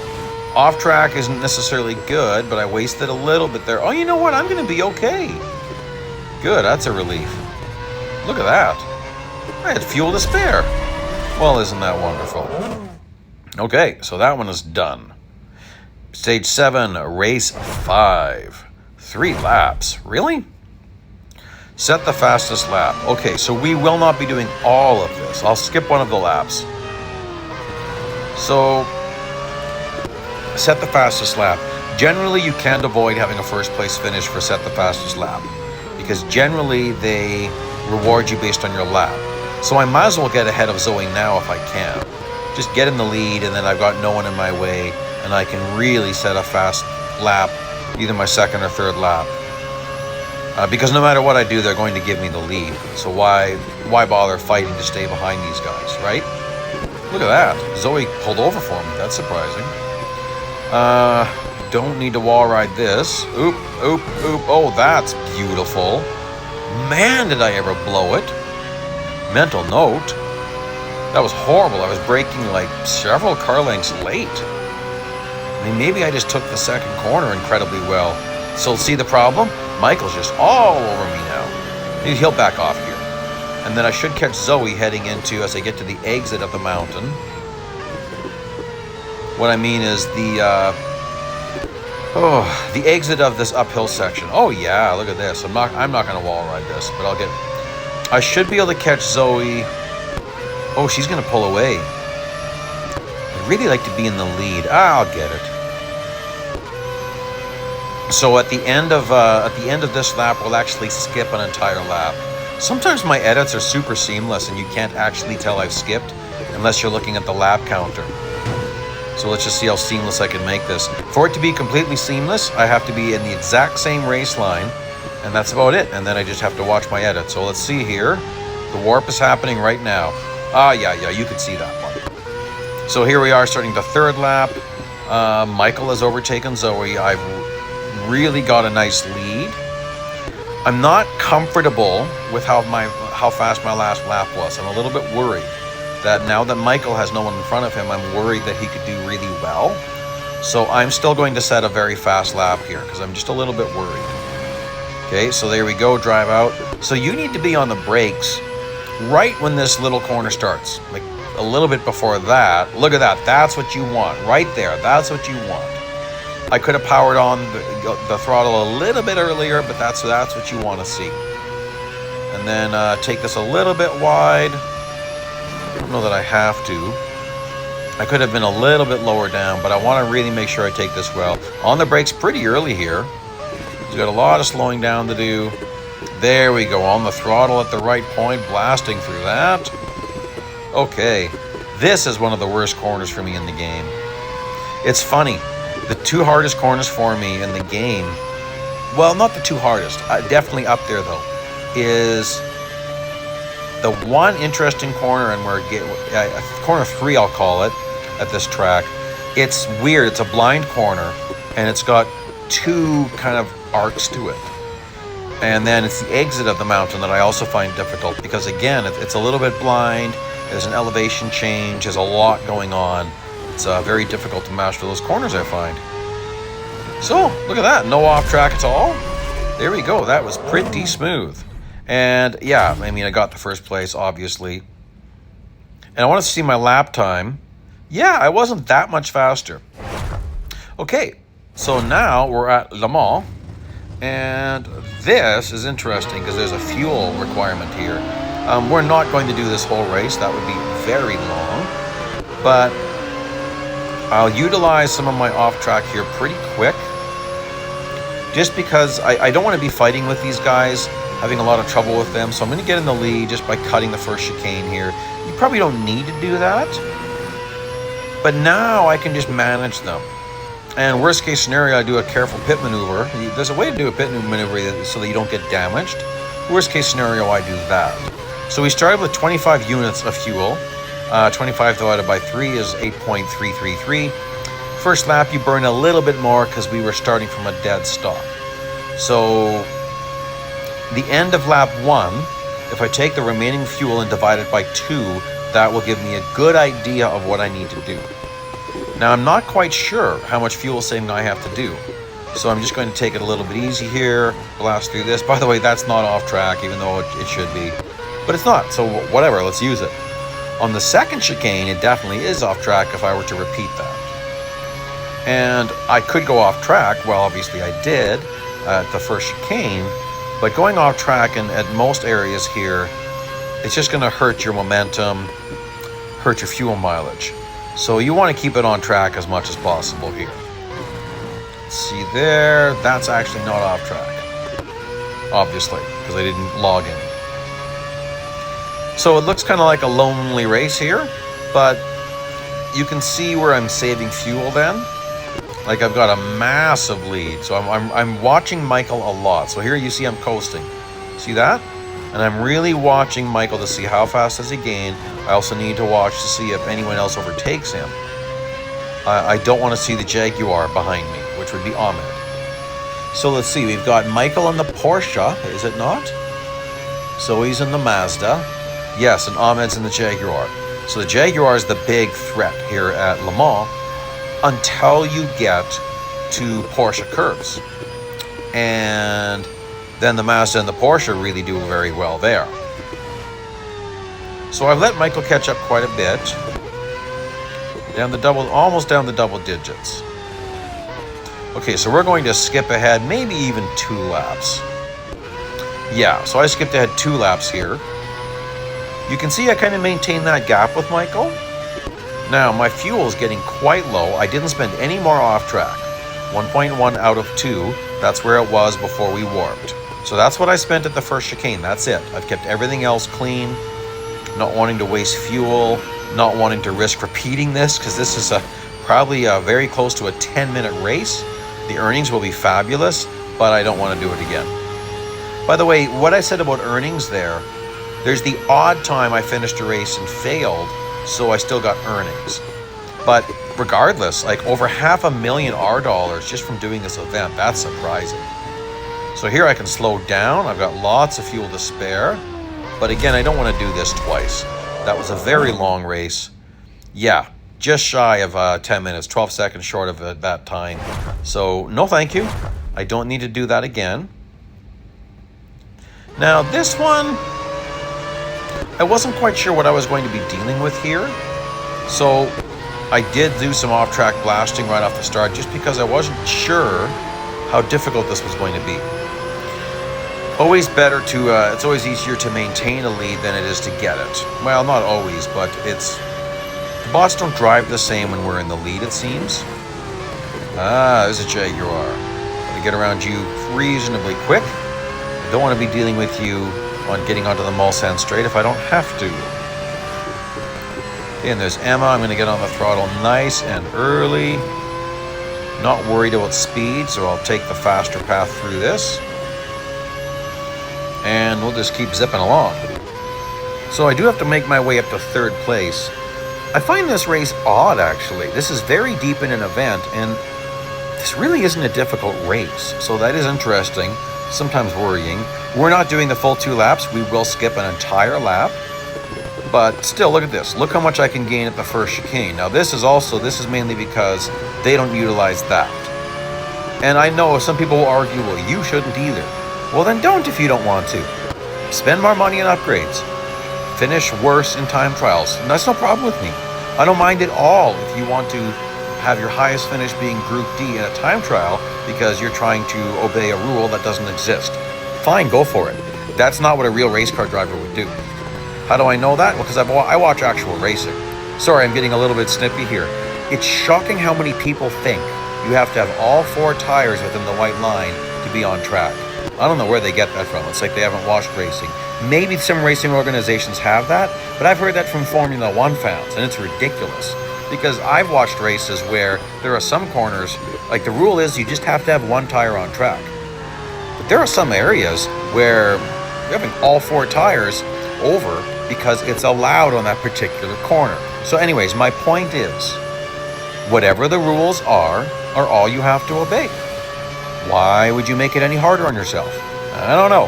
off track isn't necessarily good, but I wasted a little bit there. Oh, you know what? I'm going to be okay. Good, that's a relief. Look at that. I had fuel to spare. Well, isn't that wonderful? Okay, so that one is done. Stage 7, race 5. 3 laps. Really? Set the fastest lap. Okay, so we will not be doing all of this. I'll skip one of the laps. So, set the fastest lap. Generally, you can't avoid having a first place finish for set the fastest lap, because generally they reward you based on your lap. So I might as well get ahead of Zoe now if I can. Just get in the lead, and then I've got no one in my way, and I can really set a fast lap, either my second or third lap. Because no matter what I do, they're going to give me the lead. So why bother fighting to stay behind these guys, right? Look at that. Zoe pulled over for me. That's surprising. Don't need to wall ride this. Oop. Oh, that's beautiful. Man, did I ever blow it. Mental note. That was horrible. I was braking like several car lengths late. I mean, maybe I just took the second corner incredibly well. So see the problem? Michael's just all over me now. He'll back off here. And then I should catch Zoe heading into, as I get to the exit of the mountain. What I mean is the exit of this uphill section. Oh yeah, look at this. I'm not gonna wall ride this, but I should be able to catch Zoe. Oh, she's gonna pull away. I'd really like to be in the lead. I'll get it. So at the end of this lap, we'll actually skip an entire lap. Sometimes my edits are super seamless and you can't actually tell I've skipped unless you're looking at the lap counter. So let's just see how seamless I can make this. For it to be completely seamless, I have to be in the exact same race line, and that's about it. And then I just have to watch my edit. So let's see here. The warp is happening right now. Yeah, you can see that one. So here we are starting the third lap. Michael has overtaken Zoe. I've really got a nice lead. I'm not comfortable with how fast my last lap was. I'm a little bit worried that now that Michael has no one in front of him, I'm worried that he could do really well. So I'm still going to set a very fast lap here because I'm just a little bit worried. Okay, so there we go, drive out. So you need to be on the brakes right when this little corner starts. Like a little bit before that. Look at that, that's what you want. Right there, that's what you want. I could have powered on the throttle a little bit earlier, but that's what you want to see. And then take this a little bit wide. I don't know that I have to. I could have been a little bit lower down, but I want to really make sure I take this well. On the brakes pretty early here. He's got a lot of slowing down to do. There we go, on the throttle at the right point, blasting through that. Okay, this is one of the worst corners for me in the game. It's funny, the two hardest corners for me in the game, well, not the two hardest, definitely up there though, is the one interesting corner, and corner 3 I'll call it, at this track. It's weird, it's a blind corner, and it's got two kind of arcs to it. And then it's the exit of the mountain that I also find difficult because, again, it's a little bit blind, there's an elevation change, there's a lot going on. It's very difficult to master those corners, I find. So, look at that, no off track at all. There we go, that was pretty smooth. And yeah, I mean, I got the first place, obviously. And I want to see my lap time. Yeah, I wasn't that much faster. Okay, so now we're at Le Mans. And this is interesting because there's a fuel requirement here. We're not going to do this whole race. That would be very long. But I'll utilize some of my off-track here pretty quick. Just because I don't want to be fighting with these guys, having a lot of trouble with them. So I'm going to get in the lead just by cutting the first chicane here. You probably don't need to do that. But now I can just manage them. And worst case scenario, I do a careful pit maneuver. There's a way to do a pit maneuver so that you don't get damaged. Worst case scenario, I do that. So we started with 25 units of fuel. 25 divided by 3 is 8.333. First lap, you burn a little bit more because we were starting from a dead stop. So the end of lap 1, if I take the remaining fuel and divide it by 2, that will give me a good idea of what I need to do. Now, I'm not quite sure how much fuel saving I have to do. So I'm just going to take it a little bit easy here, blast through this. By the way, that's not off track, even though it should be. But it's not, so whatever, let's use it. On the second chicane, it definitely is off track if I were to repeat that. And I could go off track, well, obviously I did at the first chicane, but going off track at most areas here, it's just going to hurt your momentum, hurt your fuel mileage. So you want to keep it on track as much as possible here. See there, that's actually not off track, obviously, because I didn't log in. So it looks kind of like a lonely race here, but you can see where I'm saving fuel then. Like I've got a massive lead, so I'm watching Michael a lot. So here you see I'm coasting, see that? And I'm really watching Michael to see how fast does he gain. I also need to watch to see if anyone else overtakes him. I don't want to see the Jaguar behind me, which would be Ahmed. So let's see, we've got Michael in the Porsche, is it not? So he's in the Mazda. Yes, and Ahmed's in the Jaguar. So the Jaguar is the big threat here at Le Mans until you get to Porsche curves. And then the Mazda and the Porsche really do very well there. So I've let Michael catch up quite a bit. Almost down the double digits. Okay, so we're going to skip ahead, maybe even 2 laps. Yeah, so I skipped ahead 2 laps here. You can see I kind of maintain that gap with Michael. Now, my fuel is getting quite low. I didn't spend any more off track. 1.1 out of 2, that's where it was before we warped. So that's what I spent at the first chicane, that's it. I've kept everything else clean, not wanting to waste fuel, not wanting to risk repeating this, because this is probably very close to a 10-minute race. The earnings will be fabulous, but I don't want to do it again. By the way, what I said about earnings there's the odd time I finished a race and failed, so I still got earnings. But regardless, like over $500,000 R$ just from doing this event, that's surprising. So here I can slow down, I've got lots of fuel to spare, but again, I don't want to do this twice. That was a very long race. Yeah, just shy of 10 minutes, 12 seconds short of that time. So no thank you. I don't need to do that again. Now this one, I wasn't quite sure what I was going to be dealing with here. So I did do some off-track blasting right off the start just because I wasn't sure how difficult this was going to be. Always better to, it's always easier to maintain a lead than it is to get it. Well, not always, but the bots don't drive the same when we're in the lead, it seems. Ah, there's a Jaguar. Gotta get around you reasonably quick. Don't want to be dealing with you on getting onto the Mulsanne straight if I don't have to. Okay, and there's Emma. I'm going to get on the throttle nice and early. Not worried about speed, so I'll take the faster path through this. And we'll just keep zipping along. So I do have to make my way up to third place. I find this race odd, actually. This is very deep in an event, and this really isn't a difficult race. So that is interesting, sometimes worrying. We're not doing the full 2 laps. We will skip an entire lap. But still, look at this. Look how much I can gain at the first chicane. Now this is mainly because they don't utilize that. And I know some people will argue, well, you shouldn't either. Well, then don't if you don't want to. Spend more money on upgrades. Finish worse in time trials. And that's no problem with me. I don't mind at all if you want to have your highest finish being Group D in a time trial because you're trying to obey a rule that doesn't exist. Fine, go for it. That's not what a real race car driver would do. How do I know that? Well, because I watch actual racing. Sorry, I'm getting a little bit snippy here. It's shocking how many people think you have to have all 4 tires within the white line to be on track. I don't know where they get that from. It's like they haven't watched racing. Maybe some racing organizations have that, but I've heard that from Formula One fans, and it's ridiculous. Because I've watched races where there are some corners, like the rule is you just have to have 1 tire on track. But there are some areas where you're having all 4 tires over because it's allowed on that particular corner. So anyways, my point is, whatever the rules are all you have to obey. Why would you make it any harder on yourself? I don't know.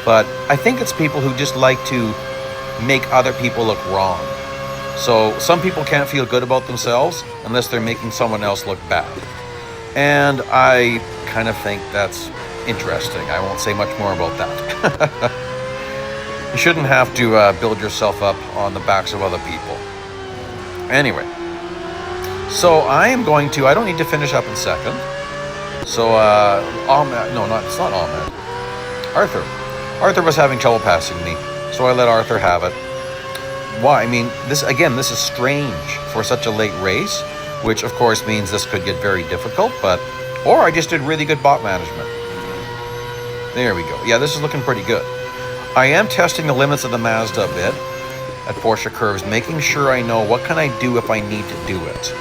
But I think it's people who just like to make other people look wrong. So some people can't feel good about themselves unless they're making someone else look bad. And I kind of think that's interesting. I won't say much more about that. You shouldn't have to build yourself up on the backs of other people. Anyway, so I don't need to finish up in second. So, Ahmed, no, it's not Ahmed. Arthur was having trouble passing me, so I let Arthur have it. Why? I mean, this is strange for such a late race, which of course means this could get very difficult, or I just did really good bot management. There we go. Yeah, this is looking pretty good. I am testing the limits of the Mazda a bit at Porsche curves, making sure I know what can I do if I need to do it.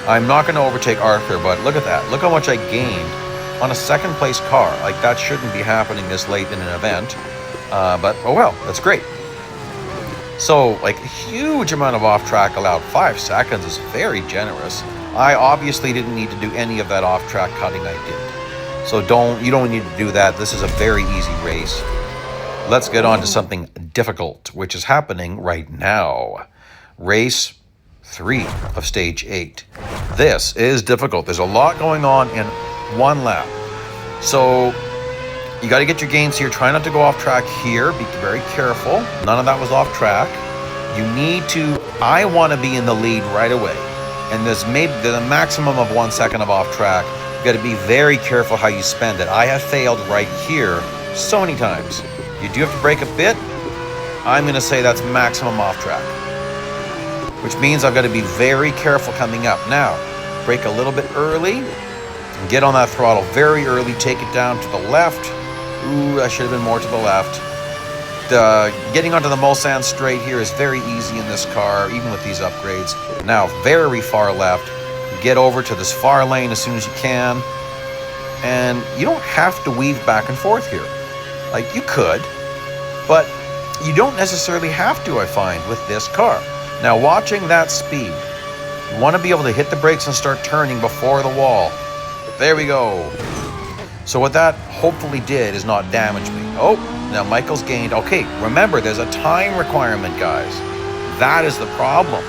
I'm not going to overtake Arthur, but look at that. Look how much I gained on a second place car. Like, that shouldn't be happening this late in an event. But, oh well, that's great. So, like, a huge amount of off-track allowed. 5 seconds is very generous. I obviously didn't need to do any of that off-track cutting I did. So you don't need to do that. This is a very easy race. Let's get on to something difficult, which is happening right now. Race 3 of stage 8. This is difficult. There's a lot going on in 1 lap. So you got to get your gains here. Try not to go off track here. Be very careful. None of that was off track. I want to be in the lead right away. And there's a maximum of 1 second of off track. You got to be very careful how you spend it. I have failed right here so many times. You do have to brake a bit. I'm going to say that's maximum off track, which means I've got to be very careful coming up. Now, brake a little bit early, get on that throttle very early, take it down to the left. Ooh, I should have been more to the left. Getting onto the Mulsanne straight here is very easy in this car, even with these upgrades. Now, very far left. Get over to this far lane as soon as you can. And you don't have to weave back and forth here. Like, you could, but you don't necessarily have to, I find, with this car. Now, watching that speed, you want to be able to hit the brakes and start turning before the wall. There we go. So what that hopefully did is not damage me. Oh, now Michael's gained. Okay, remember, there's a time requirement, guys. That is the problem.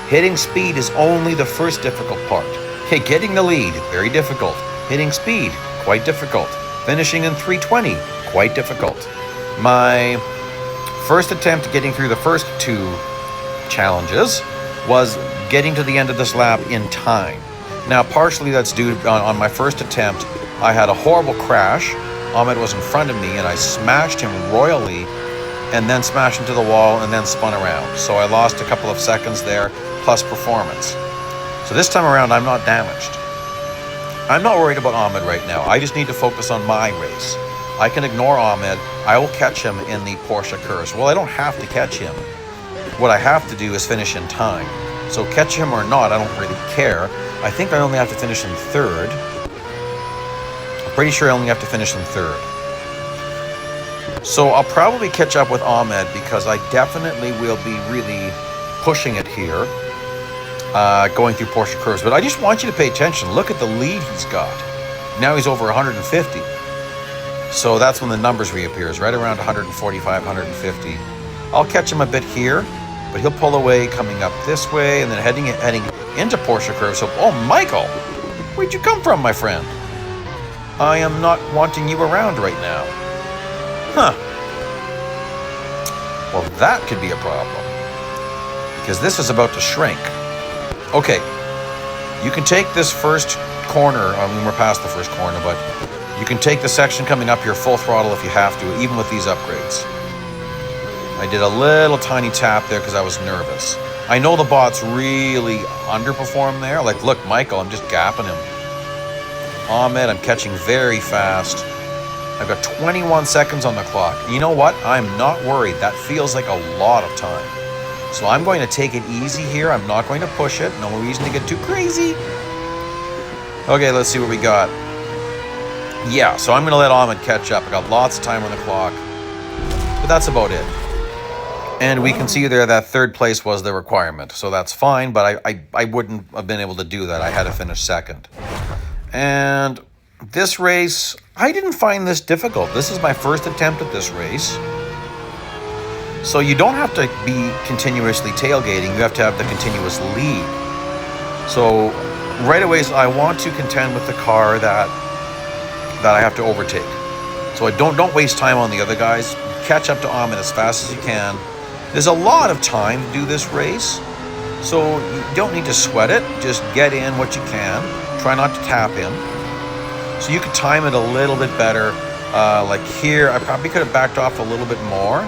Hitting speed is only the first difficult part. Okay, getting the lead, very difficult. Hitting speed, quite difficult. Finishing in 320, quite difficult. My first attempt at getting through the first two challenges was getting to the end of this lap in time. Now, partially that's due on my first attempt, I had a horrible crash. Ahmed was in front of me and I smashed him royally and then smashed into the wall and then spun around. So I lost a couple of seconds there, plus performance. So this time around, I'm not damaged. I'm not worried about Ahmed right now. I just need to focus on my race. I can ignore Ahmed. I will catch him in the Porsche curves. Well, I don't have to catch him. What I have to do is finish in time. So catch him or not, I don't really care. I think I only have to finish in third. I'm pretty sure I only have to finish in third. So I'll probably catch up with Ahmed because I definitely will be really pushing it here, going through Porsche curves. But I just want you to pay attention. Look at the lead he's got. Now he's over 150. So that's when the numbers reappears, right around 145, 150. I'll catch him a bit here, but he'll pull away coming up this way and then heading into Porsche curves. So, oh, Michael, where'd you come from, my friend? I am not wanting you around right now. Huh. Well, that could be a problem because this is about to shrink. Okay, you can take this first corner. I mean, we're past the first corner, but you can take the section coming up here full throttle if you have to, even with these upgrades. I did a little tiny tap there because I was nervous. I know the bots really underperform there. Like, look, Michael, I'm just gapping him. Ahmed, I'm catching very fast. I've got 21 seconds on the clock. You know what? I'm not worried. That feels like a lot of time. So I'm going to take it easy here. I'm not going to push it. No reason to get too crazy. Okay, let's see what we got. Yeah, so I'm going to let Ahmed catch up. I got lots of time on the clock. But that's about it. And we can see there that third place was the requirement. So that's fine, but I wouldn't have been able to do that. I had to finish second. And this race, I didn't find this difficult. This is my first attempt at this race. So you don't have to be continuously tailgating. You have to have the continuous lead. So right away, I want to contend with the car that I have to overtake. So I don't waste time on the other guys. Catch up to Ahmed as fast as you can. There's a lot of time to do this race, so you don't need to sweat it. Just get in what you can. Try not to tap in. So you could time it a little bit better. Like here, I probably could have backed off a little bit more.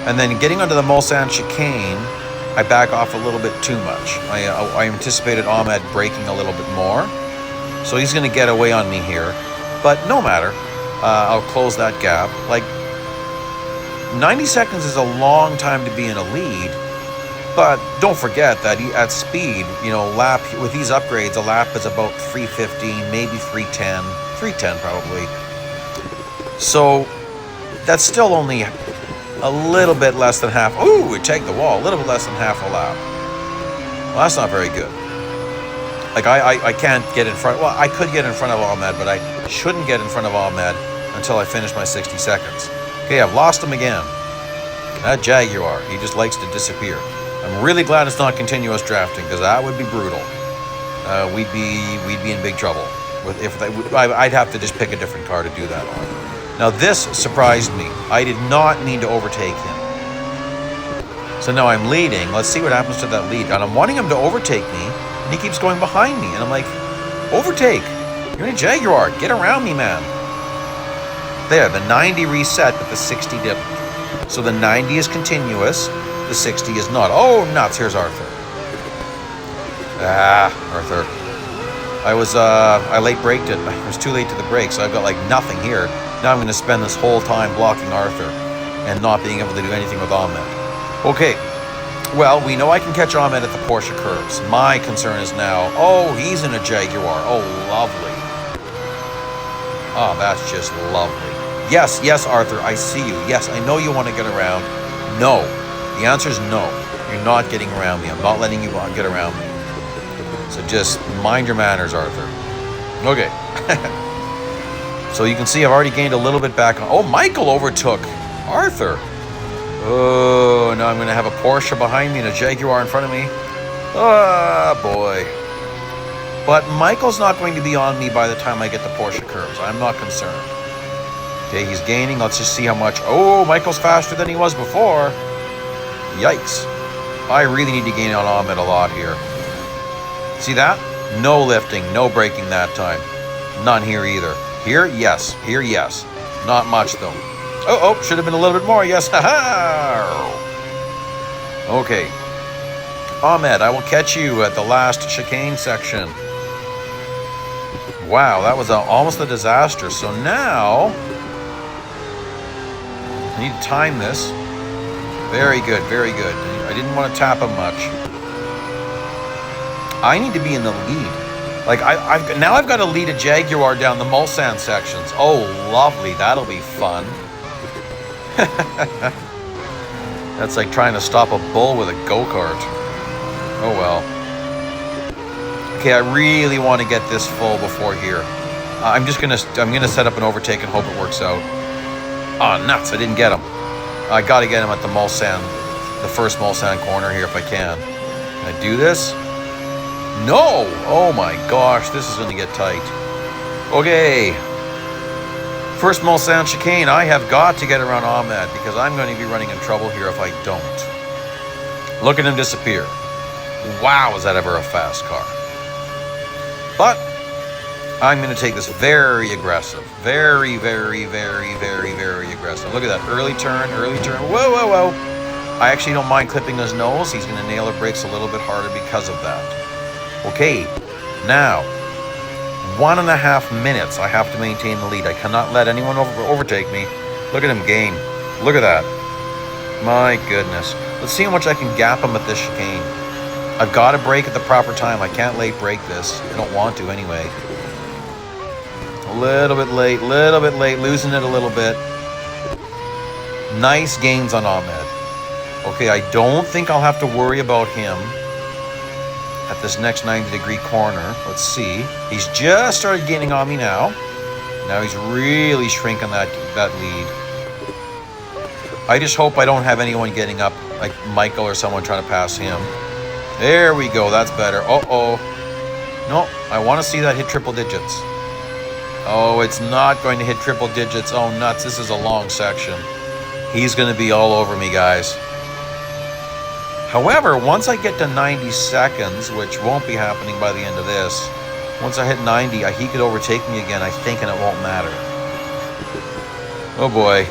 And then getting onto the Mulsanne chicane, I back off a little bit too much. I anticipated Ahmed braking a little bit more. So he's going to get away on me here. But no matter. I'll close that gap. Like, 90 seconds is a long time to be in a lead. But don't forget that at speed, you know, lap with these upgrades, a lap is about 3:15, maybe 3:10, 3:10 probably. So that's still only a little bit less than half. Ooh, we take the wall, a little bit less than half a lap. Well, that's not very good. Like I can't get in front. Well, I could get in front of Ahmed, but I shouldn't get in front of Ahmed until I finish my 60 seconds. Okay, I've lost him again. That Jaguar, he just likes to disappear. I'm really glad it's not continuous drafting because that would be brutal. We'd be in big trouble. I'd have to just pick a different car to do that on. Now this surprised me. I did not mean to overtake him. So now I'm leading. Let's see what happens to that lead. And I'm wanting him to overtake me, and he keeps going behind me. And I'm like, overtake. You're in a Jaguar. Get around me, man. There, the 90 reset, but the 60 didn't. So the 90 is continuous. The 60 is not. Oh, nuts. Here's Arthur. Arthur. I late braked it. I was too late to the brake, so I've got like nothing here. Now I'm going to spend this whole time blocking Arthur and not being able to do anything with Ahmed. Okay. Well, we know I can catch Ahmed at the Porsche curves. My concern is now, oh, he's in a Jaguar. Oh, lovely. Oh, that's just lovely. Yes, Arthur, I see you. Yes, I know you want to get around. No. The answer is no. You're not getting around me. I'm not letting you get around me. So just mind your manners, Arthur. Okay. So you can see I've already gained a little bit back on. Oh, Michael overtook Arthur. Oh, now I'm going to have a Porsche behind me and a Jaguar in front of me. Ah, boy. But Michael's not going to be on me by the time I get the Porsche curves. I'm not concerned. Okay, he's gaining. Let's just see how much. Oh, Michael's faster than he was before. Yikes. I really need to gain on Ahmed a lot here. See that? No lifting, no braking that time. None here either. Here, yes. Here, yes. Not much, though. Oh, should have been a little bit more. Yes, ha-ha! Okay. Ahmed, I will catch you at the last chicane section. Wow, that was almost a disaster. So now, I need to time this. Very good, very good. I didn't want to tap him much. I need to be in the lead. Like, I've got to lead a Jaguar down the Mulsanne sections. Oh, lovely. That'll be fun. That's like trying to stop a bull with a go-kart. Oh, well. Okay, I really want to get this full before here. I'm gonna set up an overtake and hope it works out. Oh, nuts. I didn't get him. I got to get him at the Mulsanne, the first Mulsanne corner here if I can. Can I do this? No! Oh my gosh, this is going to get tight. Okay. First Mulsanne chicane. I have got to get around Ahmed because I'm going to be running in trouble here if I don't. Look at him disappear. Wow, was that ever a fast car. But I'm going to take this very aggressive. Very, very, very, very, very aggressive. Look at that. Early turn, early turn. Whoa, whoa, whoa. I actually don't mind clipping his nose. He's going to nail the brakes a little bit harder because of that. Okay, now, 1.5 minutes I have to maintain the lead. I cannot let anyone overtake me. Look at him gain. Look at that. My goodness. Let's see how much I can gap him at this chicane. I've got to brake at the proper time. I can't late brake this. I don't want to anyway. A little bit late, losing it a little bit. Nice gains on Ahmed. Okay, I don't think I'll have to worry about him at this next 90-degree corner. Let's see. He's just started gaining on me now. Now he's really shrinking that lead. I just hope I don't have anyone getting up, like Michael or someone trying to pass him. There we go. That's better. Uh-oh. No, I want to see that hit triple digits. Oh, it's not going to hit triple digits. Oh, nuts. This is a long section. He's going to be all over me, guys. However, once I get to 90 seconds, which won't be happening by the end of this, once I hit 90, he could overtake me again, I think, and it won't matter. Oh boy.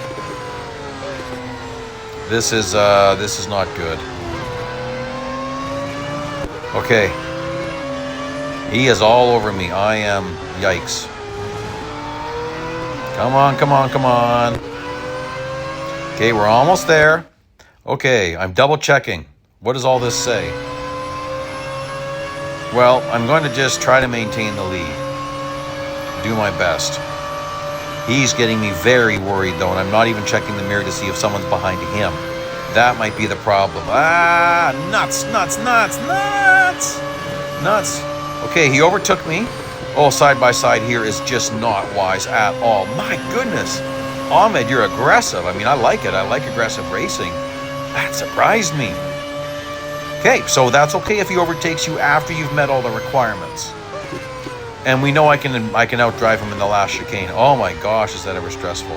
This is not good. Okay. He is all over me. I am, yikes. Come on, come on, come on. Okay, we're almost there. Okay, I'm double checking. What does all this say? Well, I'm going to just try to maintain the lead. Do my best. He's getting me very worried, though, and I'm not even checking the mirror to see if someone's behind him. That might be the problem. Ah, nuts, nuts, nuts, nuts, nuts. Okay, he overtook me. Oh, side by side here is just not wise at all. My goodness. Ahmed, you're aggressive. I mean, I like it. I like aggressive racing. That surprised me. Okay, so that's okay if he overtakes you after you've met all the requirements. And we know I can outdrive him in the last chicane. Oh my gosh, is that ever stressful.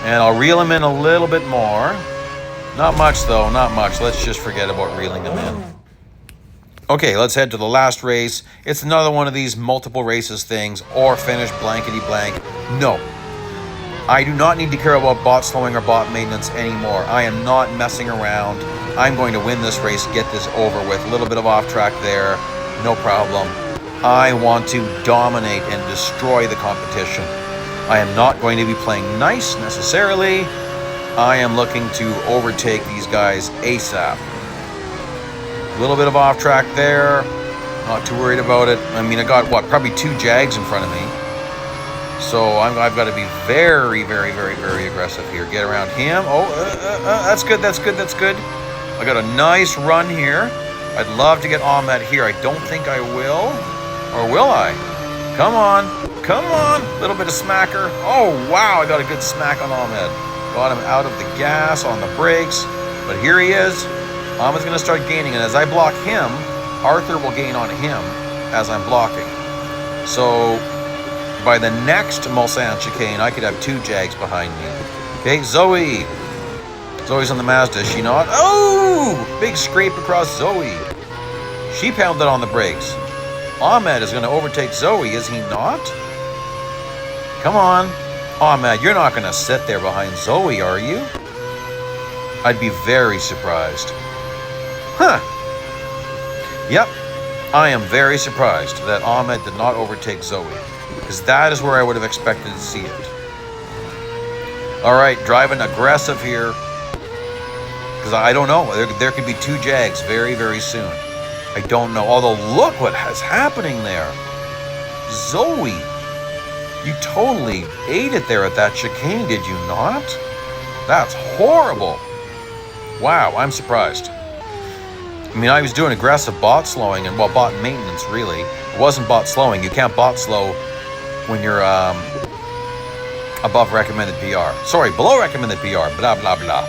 And I'll reel him in a little bit more. Not much though, not much. Let's just forget about reeling him in. Okay, let's head to the last race. It's another one of these multiple races things, or finish blankety blank. No. I do not need to care about bot slowing or bot maintenance anymore. I am not messing around. I'm going to win this race, get this over with. A little bit of off track there, no problem. I want to dominate and destroy the competition. I am not going to be playing nice necessarily. I am looking to overtake these guys ASAP. A little bit of off track there. Not too worried about it. I mean, I got, probably 2 Jags in front of me. So I've got to be very, very, very, very aggressive here. Get around him. Oh, that's good, that's good, that's good. I got a nice run here. I'd love to get Ahmed here. I don't think I will. Or will I? Come on. Come on. A little bit of smacker. Oh, wow. I got a good smack on Ahmed. Got him out of the gas, on the brakes. But here he is. Ahmed's going to start gaining. And as I block him, Arthur will gain on him as I'm blocking. So by the next Mulsanne chicane, I could have 2 Jags behind me. Okay, Zoe. Zoe's on the Mazda, is she not? Oh! Big scrape across Zoe. She pounded on the brakes. Ahmed is going to overtake Zoe, is he not? Come on. Ahmed, you're not going to sit there behind Zoe, are you? I'd be very surprised. Huh. Yep. I am very surprised that Ahmed did not overtake Zoe, because that is where I would have expected to see it. All right, driving aggressive here, because I don't know. There could be 2 Jags very, very soon. I don't know. Although, look what is happening there. Zoe, you totally ate it there at that chicane, did you not? That's horrible. Wow, I'm surprised. I mean, I was doing aggressive bot slowing and, well, bot maintenance, really. It wasn't bot slowing. You can't bot slow when you're above recommended PR. Sorry, below recommended PR. Blah, blah, blah.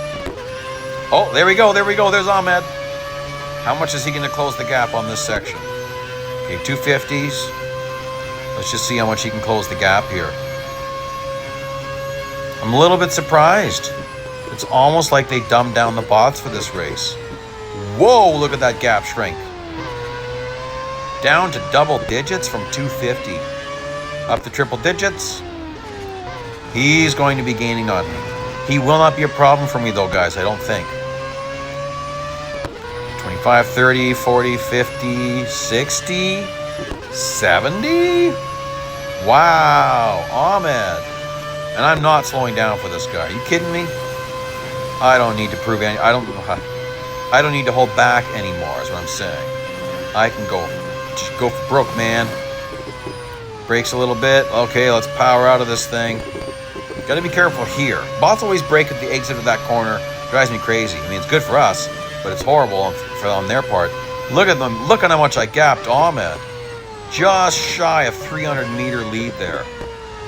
Oh, there we go. There we go. There's Ahmed. How much is he going to close the gap on this section? Okay, 250s. Let's just see how much he can close the gap here. I'm a little bit surprised. It's almost like they dumbed down the bots for this race. Whoa, look at that gap shrink. Down to double digits from 250. Up to triple digits. He's going to be gaining on me. He will not be a problem for me though, guys, I don't think. 25, 30, 40, 50, 60, 70. Wow, Ahmed. And I'm not slowing down for this guy. Are you kidding me? I don't need to prove any. I don't need to hold back anymore, is what I'm saying. I can just go for broke, man. Brakes a little bit. Okay, let's power out of this thing. Got to be careful here. Bots always brake at the exit of that corner. Drives me crazy. I mean, it's good for us, but it's horrible on their part. Look at them. Look at how much I gapped Ahmed. Just shy of 300-meter lead there.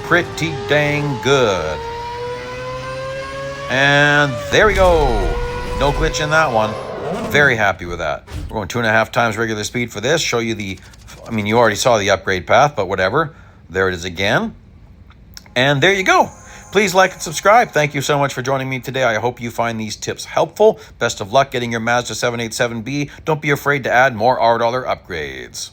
Pretty dang good. And there we go. No glitch in that one. Very happy with that. We're going 2.5 times regular speed for this. Show you I mean, you already saw the upgrade path, but whatever. There it is again. And there you go. Please like and subscribe. Thank you so much for joining me today. I hope you find these tips helpful. Best of luck getting your Mazda 787B. Don't be afraid to add more $R upgrades.